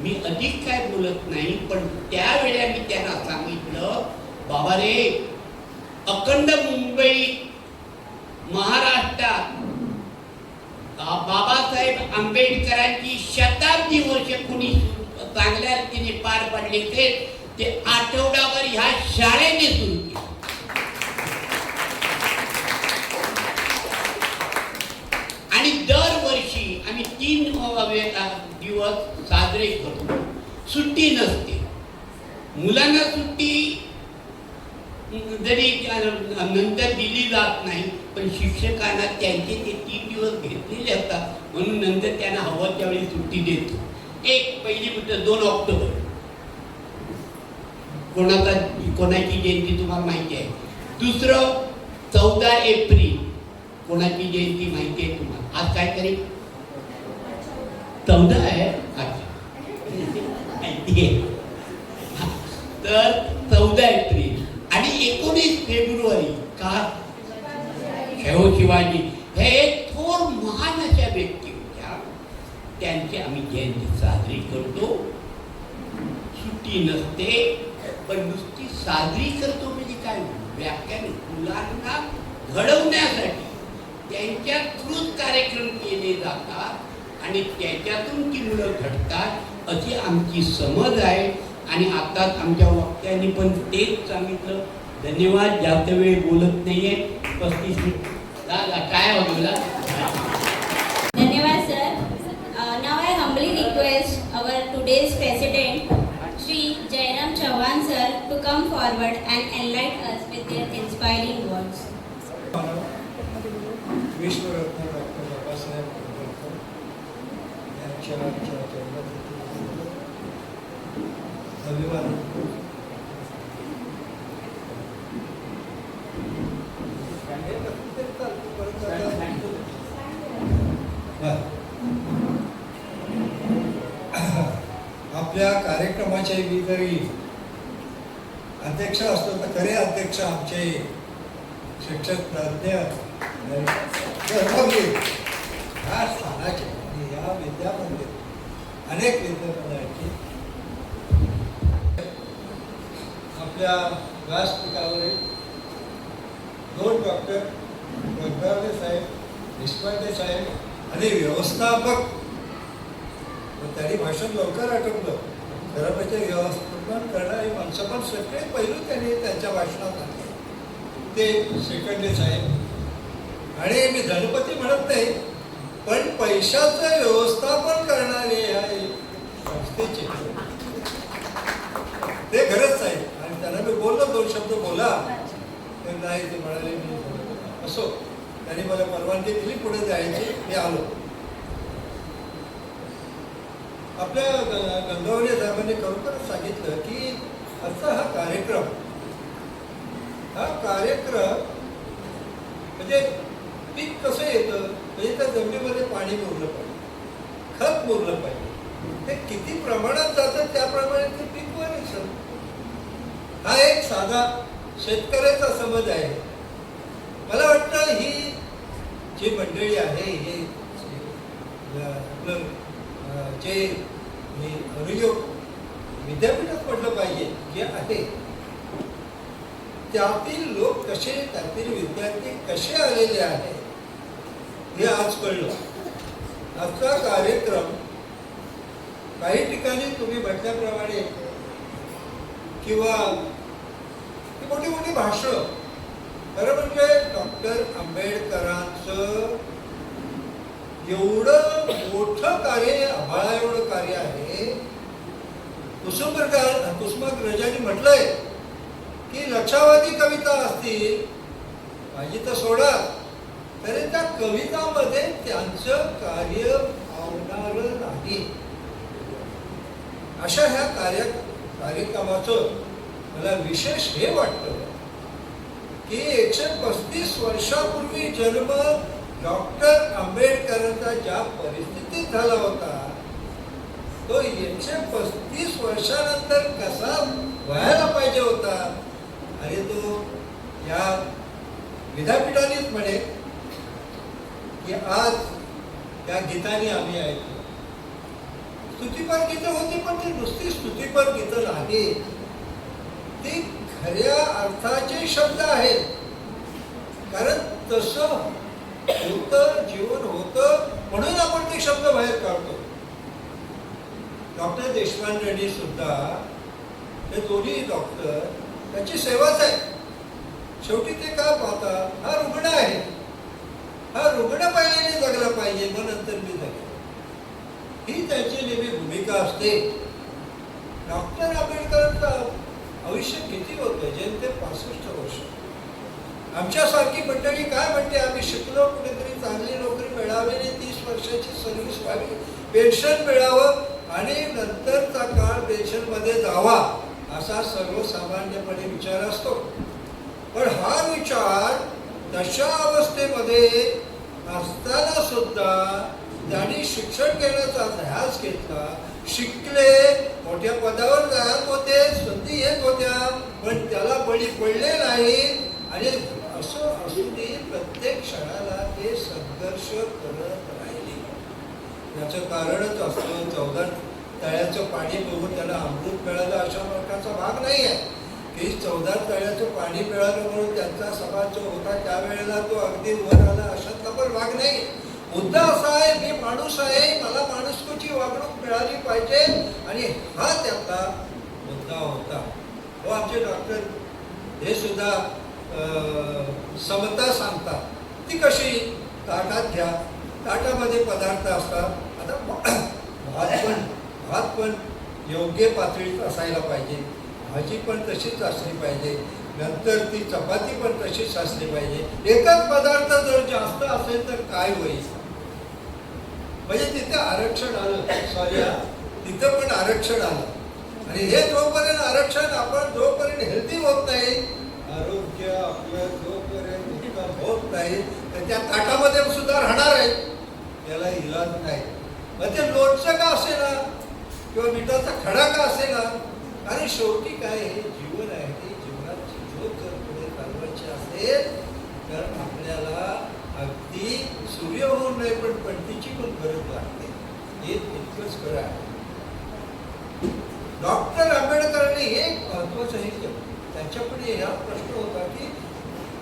मी अधिक काय बोलत नाही, पण त्यावेळेला मी त्यांना सांगितलं, बाबा रे, अखंड मुंबई महाराष्ट्रात बाबासाहेब आंबेडकरांची शताब्दी वर्ष कुणी चांगल्या रीतीने पार पाडले ते आठवड्यावर ह्या शाळेने सुरू केले. आणि दरवर्षी आम्ही 3 दिवस साजरे करतो. सुट्टी नसते, मुलांना सुट्टी जरी नंतर दिली जात नाही, पण शिक्षकांना त्यांचे ते 3 दिवस घेतलेले असतात, म्हणून नंतर त्यांना हवं त्यावेळी सुट्टी देतो. एक पहिली गोष्ट 2 ऑक्टोबर कोणाची जयंती तुम्हाला माहिती आहे. दुसरं 14 एप्रिल कोणाची जयंती माहिती आहे तुम्हाला? आज काय तारीख? 14 आहे. अच्छा, तर 14 एप्रिल आणि 19 फेब्रुवारी का? शिवाजी हे थोर महान अशा व्यक्ती होत्या, त्यांची आम्ही जयंती साजरी करतो. सुट्टी नसते, पण नुसती साजरी करतो म्हणजे काय? व्याख्यान मुलांना घडवण्यासाठी त्यांच्या थ्रूच कार्यक्रम केले जातात आणि त्याच्यातून ती मुलं घडतात अशी आमची समज आहे. आणि आताच आमच्या वक्त्यांनी पण तेच सांगितलं. धन्यवाद. जास्त वेळ बोलत नाहीये. 35 मिनिट काय होतं? धन्यवाद sir. Now I humbly request our today's president, Shri Jairam Chauhan sir, to come forward and enlighten us with their inspiring words. विश्वरत्न डॉक्टर बाबासाहेब आंबेडकर यांच्या अभिवादन. आपल्या कार्यक्रमाचे मी जरी अध्यक्ष असतो तर खरे अध्यक्ष आमचे शिक्षक तज्ञ धर्मवीर या स्थानाचे आणि या विद्यामंदिर अनेक विद्यामंदिरांची आपल्या व्यासपीठावरील 2 डॉक्टर गंगावले साहेब, देशपांडे साहेब आणि व्यवस्थापक, त्यांनी भाषण लवकर आटोपलं. खरं म्हणजे व्यवस्थापन करणारी माणसं पण सगळे पैलू त्यांनी त्यांच्या भाषणात आणले. ते शेखंडे साहेब आणि मी गणपती म्हणत नाही, पण पैशाचं व्यवस्थापन करणारे या संस्थेचे ते खरंच आहे. आणि त्यांना मी बोललो 2 शब्द बोला, तर नाही ते म्हणाले मी असो. त्यांनी मला परवानगी दिली पुढे जायची, मी आलो. आपल्या गंगावले साहेबांनी खरोखरच सांगितलं की आजचा हा कार्यक्रम म्हणजे पीक कसं येतं, म्हणजे त्या जमिनीमध्ये पाणी मुरलं पाहिजे, खत मुरलं पाहिजे, ते किती प्रमाणात जातं त्याप्रमाणे ते पीक वर येतं. हा एक साधा शेतकऱ्याचा समज आहे. मला वाटतं ही जी मंडळी आहे, हे आपलं जे अनुयोग विद्यापीठात पडलं पाहिजे जे आहे, त्यातील लोक कसे, त्यातील विद्यार्थी कसे आलेले आहेत हे आज कळलं. आजचा कार्यक्रम काही ठिकाणी तुम्ही म्हटल्याप्रमाणे किंवा मोठी मोठी भाषणं, खरं म्हणजे डॉक्टर आंबेडकरांचं एवढं मोठं कार्य, आभाळा एवढं कार्य आहे. कुसुमाग्रजांनी म्हटलंय की लक्षावधी कविता असतील, माझी तर सोडा, तरी त्या कवितामध्ये त्यांचं कार्य आवडणारं नाही. अशा ह्या कार्यक्रमाचं मला विशेष हे वाटतं की 135 वर्षापूर्वी जन्म डॉक्टर आंबेडकरांचा ज्या परिस्थितीत झाला होता, तो 135 वर्षानंतर कसा व्हायला पाहिजे होता. आणि तो या विद्यापीठानेच म्हणे की आज त्या गीताने आम्ही ऐकतो. स्तुतीपर गीतं होती, पण ती नुसती स्तुतीपर गीतं नाही, ती खऱ्या अर्थाचे शब्द आहेत. कारण तसं होतं, जीवन होतं, म्हणून आपण ते शब्द बाहेर काढतो. डॉक्टर देशपांडे सुद्धा, हे दोन्ही डॉक्टर, त्याची सेवाच आहे. शेवटी ते का पाहतात, हा रुग्ण आहे, हा रुग्ण पहिल्याने जगला पाहिजे, मग नंतर मी जगेल, ही त्याची नेहमी भूमिका असते. डॉक्टर आंबेडकरांचं आयुष्य किती होतं, जयंती 65 वर्ष. आमच्यासारखी मंडळी काय म्हणते, आम्ही शिकलो, कुठेतरी चांगली नोकरी मिळावी, 30 वर्षाची सर्व्हिस व्हावी, पेन्शन मिळावं आणि नंतरचा काळ पेन्शनमध्ये जावा, असा सर्वसामान्यपणे विचार असतो. पण हा विचार तशा अवस्थेमध्ये असताना सुद्धा त्यांनी शिक्षण घेण्याचा ध्यास घेतला. शिकले, मोठ्या पदावर जात होते, संधी येत होत्या, पण त्याला बळी पडले नाही. आणि असं असूनही प्रत्येक क्षणाला ते संघर्ष करत राहिले. याचं कारणच असतं 14 तळ्याचं पाणी बघून त्याला अमृत मिळालं अशा प्रकारचा भाग नाही आहे की 14 तळ्याचं पाणी मिळालं म्हणून त्यांचा समाज जो होता त्यावेळेला तो अगदी वर आला, अशातला पण भाग नाही. मुद्दा असा आहे, मी माणूस आहे, मला माणुसकीची वागणूक मिळाली पाहिजे, आणि हा त्याचा मुद्दा होता. व आमचे डॉक्टर हे सुद्धा समता सांगतात. ती कशी, ताटात घ्या, ताटामध्ये पदार्थ असतात. आता भात पण योग्य पातळीत असायला पाहिजे, भाजी पण तशीच असली पाहिजे, नंतर ती चपाती पण तशीच असली पाहिजे. एकच पदार्थ जर जास्त असेल तर काय होईल, म्हणजे तिथे आरक्षण आलं. सॉरी, तिथं पण आरक्षण आलं. आणि हे जोपर्यंत आरक्षण, आपण जोपर्यंत हेल्दी होत नाही, आरोग्य आपलं जोपर्यंत उत्तम होत नाही, तर त्या ताटामध्ये सुद्धा राहणार आहे, त्याला इलाज नाही. मग ते लोणचं का असेना, किंवा मिठाचा खडा का असेना, आणि शेवटी काय हे जीवन आहे, ते जीवनाची ज्योत जर पुढे चालवायची असेल तर आपल्याला अगदी सूर्य होऊन नाही पण पणतीची पण गरज लागते. हे इतकंच खरं आहे. डॉक्टर आंबेडकरांनी हे महत्वाचं हे केलं. त्यांच्यापुढे हा प्रश्न होता की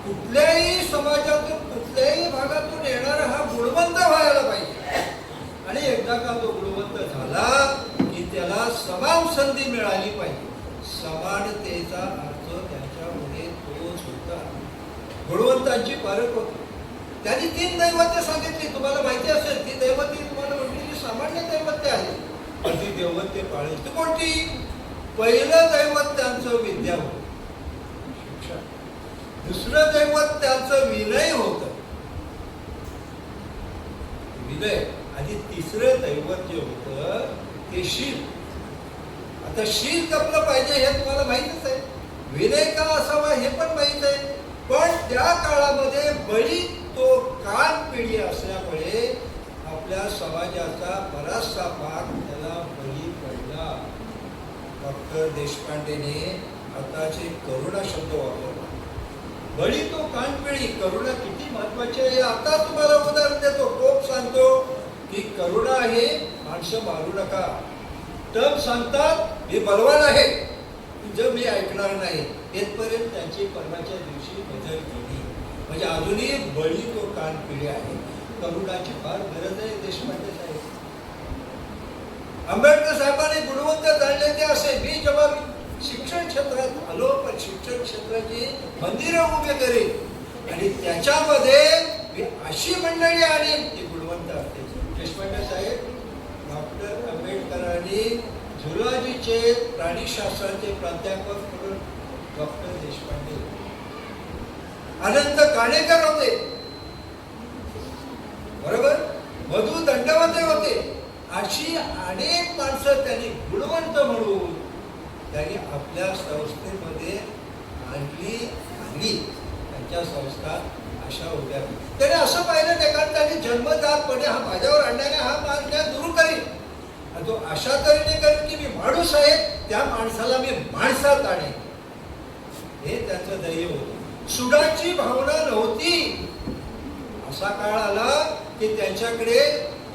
कुठल्याही समाजातून कुठल्याही भागातून येणारा हा गुणवंत व्हायला पाहिजे, आणि एकदा का तो गुणवंत झाला की त्याला समान संधी मिळाली पाहिजे. समानतेचा अर्थ त्यांच्यापुढे तोच होता. गुणवंतांची पारख होती. त्यांनी 3 दैवत्य सांगितली. तुम्हाला माहिती असेल ती दैवत्य तुम्हाला म्हटली सामान्य दैवत्य आहे, पण ती दैवत्य पाळायची. ती कोणती? पहिलं दैवत त्यांचं विद्या होतं, शिक्षण. दुसरं दैवत त्यांचं विनय होतं, विनय. आणि तिसरं दैवत जे होतं ते शील. आता शील जपलं पाहिजे हे तुम्हाला माहितच आहे, विनय का असावा हे पण माहित आहे. पण त्या काळामध्ये बळी तो कान पिढी असल्यामुळे आपल्या समाजाचा बराचसा भाग त्याला बळी पडला. डॉक्टर देशपांडेने आताचे करुणा शब्द वापरला. बळी तो कानपिळी. करुणा किती महत्वाची आहे आता तुम्हाला उदाहरण देतो. पोप सांगतो की करुणा आहे, माणसं मारू नका. टब सांगतात मी बलवान आहे, जर मी ऐकणार नाही. इथपर्यंत त्यांची परवाच्या दिवशी बदल केली. म्हणजे अजूनही बळी तो कानपिळी आहे. करुणाची फार गरज आहे देशपांडे साहेब. आंबेडकर साहेबांनी गुणवंत जाणले ते असे. मी जेव्हा शिक्षण क्षेत्रात आलो, पण शिक्षण क्षेत्राची मंदिरं उभी करेन आणि त्याच्यामध्ये मी अशी मंडळी आणीन ती गुणवंत असते. देशपांडे साहेब, डॉक्टर आंबेडकरांनी झुलॉजीचे प्राणीशास्त्राचे प्राध्यापक म्हणून डॉक्टर देशपांडे. अनंत काणेकर होते, बरोबर, मधु दंडवते होते. अशी अनेक माणसं त्यांनी गुणवंत म्हणून त्यांनी आपल्या संस्थेमध्ये आणली. त्यांच्या संस्था अशा होत्या. त्याने असं पाहिलं नाही, कारण त्यांनी जन्मजातपणे हा माझ्यावर आणण्याने हा माझ्या दूर करीन. आणि तो अशा तऱ्हेने करेन की मी माणूस आहे, त्या माणसाला मी माणसात आणेन. हे त्यांचं ध्येय होतं. सुडाची भावना नव्हती. असा काळ आला की त्यांच्याकडे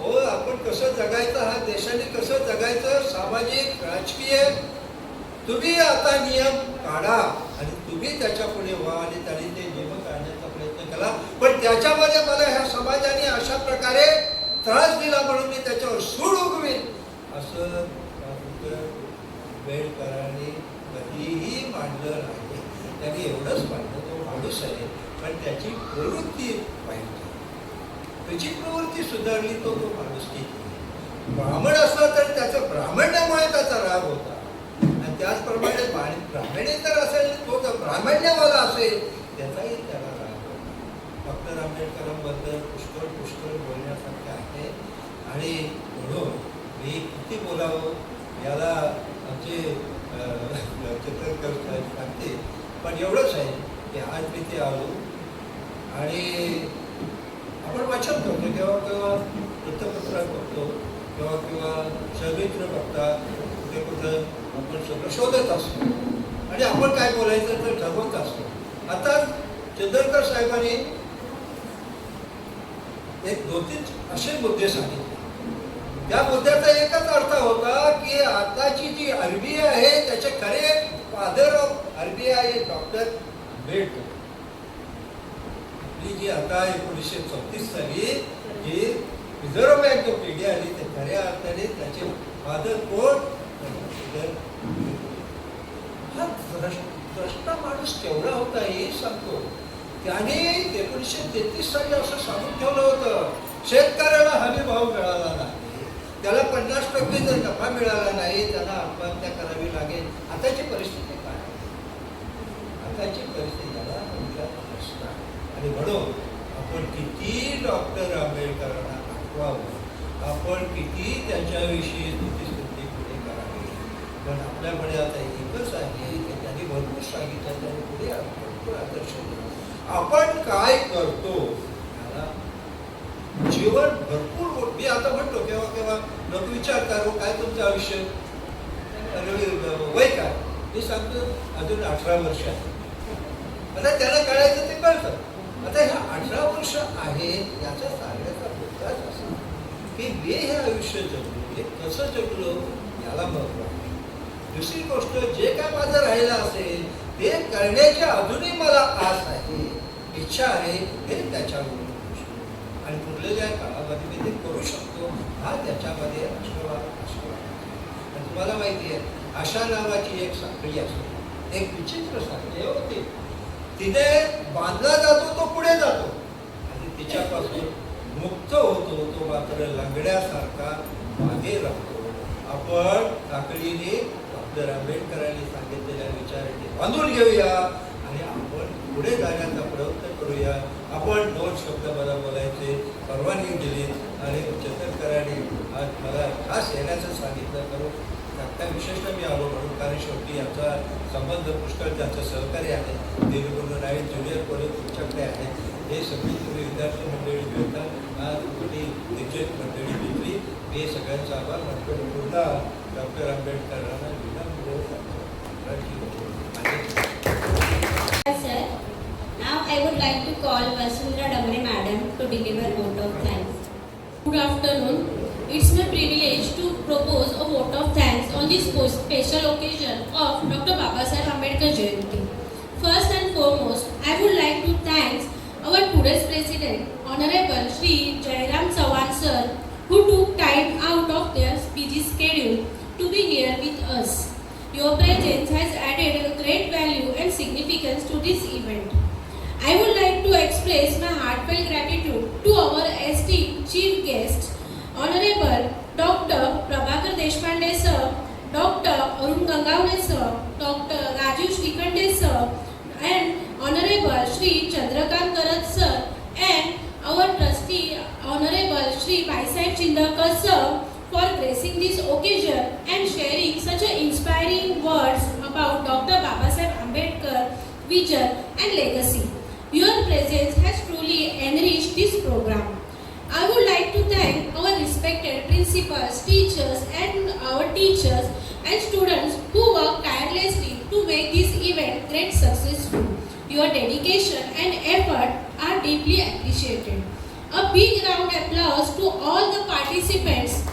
आपण कसं जगायचं, हा देशाने कसं जगायचं, सामाजिक राजकीय तुम्ही आता नियम काढा आणि तुम्ही त्याच्या पुढे व्हा. आणि त्यांनी ते नियम काढण्याचा प्रयत्न केला. पण त्याच्यामध्ये मला ह्या समाजाने अशा प्रकारे त्रास दिला म्हणून मी त्याच्यावर सूड उगवीन असं आंबेडकरांनी कधीही मांडलं नाही. त्यांनी एवढंच मांडलं तो माणूस आहे, पण त्याची प्रवृत्ती पाहिजे. त्याची प्रवृत्ती सुधारली तो माणूस केली. ब्राह्मण असला तर त्याचं ब्राह्मण्यामुळे त्याचा राग होता, आणि त्याचप्रमाणे ब्राह्मणेतर असेल, तो जर ब्राह्मण्यवाला असेल त्याचाही त्याला राग होता. डॉक्टर आंबेडकरांबद्दल पुष्कळ बोलण्यासारखे आहे. आणि म्हणून मी किती बोलावं याला आमचे चित्रकार सांगते, पण एवढंच आहे की आज मी ते आलो आणि आपण वाचन करतो, केव्हा केव्हा वृत्तपत्रात बघतो, केव्हा चरित्र बघतात, कुठं आपण सगळं शोधत असतो आणि आपण काय बोलायचं तर ठरवत असतो. आता चंद्रकर साहेबांनी एक 2-3 असे मुद्दे सांगितले. त्या मुद्द्याचा एकच अर्थ होता की आताची जी आरबीआय आहे त्याचे खरे father of RBI doctor Ambedkar. जी आता 1934 साली जी रिझर्व्ह बँक ऑफ इंडिया आली, ते खऱ्या अर्थाने त्याचे फादर कोण? हा द्रष्टा माणूस केवढा होता हे सांगतो. त्याने 1933 साली असं सांगून ठेवलं होतं, शेतकऱ्याला हमी भाव मिळाला नाही, त्याला 50% जर नफा मिळाला नाही त्याला आत्महत्या करावी लागेल. आताची परिस्थिती काय? आताची परिस्थिती याला प्रश्न. आणि म्हणून आपण किती डॉक्टर आंबेडकरांना आठवावं, आपण किती त्यांच्याविषयी स्तुती पुढे करावी, पण आपल्याकडे आता एकच आहे की त्यांनी भरपूर सांगितलं, त्यांनी पुढे भरपूर आदर्श दिला. आपण काय करतो याला जीवन भरपूर. मी आता म्हणतो केव्हा केव्हा लोक विचारतात काय तुमचं आयुष्य, वय काय? मी सांगतो अजून 18 वर्ष आहे. आता त्याला कळायचं ते कळतं. आता ह्या 18 वर्ष आहेत याचा सांगण्याचा मुद्दाच असा की मी हे आयुष्य जगलो, हे कसं जगलो याला महत्व आहे. दुसरी गोष्ट, जे काय माझं राहिलं असेल ते करण्याची अजूनही मला आस आहे, इच्छा आहे, हे त्याच्यावर आणि पुढल्या काळामध्ये मी ते करू शकतो हा त्याच्यामध्ये आशावाद. आणि तुम्हाला माहिती आहे, आशा नावाची एक साखळी असते, एक विचित्र साखळी होती. तिने बांधला जातो तो पुढे जातो आणि तिच्यापासून मुक्त होतो तो मात्र लंगड्यासारखा मागे राहतो. आपण साखळीने डॉक्टर आंबेडकरांनी सांगितलेल्या विचारांनी बांधून घेऊया आणि आपण पुढे जाण्याचा प्रयत्न करूया. आपण 2 शब्द मला बोलायचे परवानगी दिली आणि चंदनकरांनी आज मला खास येण्याचं सांगितलं. करून आता विशेषतः मी आलो म्हणून, कारण शेवटी याचा संबंध पुष्कळ त्यांचं सहकार्य आहे. देवीगुरु नाईक ज्युनियर कॉलेज तुमच्याकडे आहे. हे सगळी तुम्ही विद्यार्थी मंडळी मिळता, आज कुठली निश्चित मंडळी भेटली. मी सगळ्यांचा आभार मानतो. पुन्हा डॉक्टर आंबेडकरांना विनम्र Sir, now I would like to call Vasundhara Damre Madam to deliver vote of thanks. Good afternoon. It's my privilege to propose a vote of thanks on this special occasion of Dr. Babasaheb Ambedkar Jayanti. First and foremost, I would like to thank our today's President, Honorable Shri Jairam Chavan Sir, who took time out of their busy schedule to be here with us. Your presence has added a great value and significance to this event. I would like to express my heartfelt gratitude to our esteemed chief guests, Honorable Dr. Prabhakar Deshpande Sir, Dr. Arun Gangavne Sir, Dr. Rajiv Shrikande Sir, and Honorable Shri Chandrakant Karat Sir, and our trustee Honorable Shri Vaisaheb Chindakar Sir, for gracing this occasion and sharing such a inspiring words about Dr. Babasaheb Ambedkar vision and legacy. Your presence has truly enriched this program. I would like to thank our respected principals, teachers and our teachers and students who work tirelessly to make this event great successful. Your dedication and effort are deeply appreciated. A big round of applause to all the participants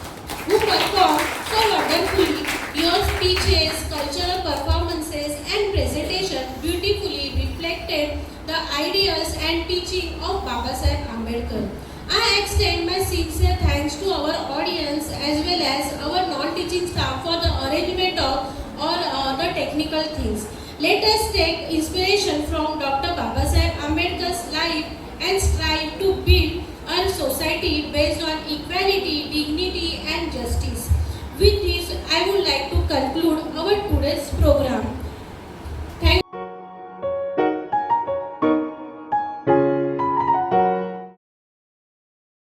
who performed so wonderfully. Your speeches, cultural performances and presentation beautifully reflected the ideas and teaching of Babasaheb Ambedkar. I extend my sincere thanks to our audience as well as our non-teaching staff for the arrangement of all the technical things. Let us take inspiration from Dr. Babasaheb Ambedkar's life and strive to build a society based on equality, dignity and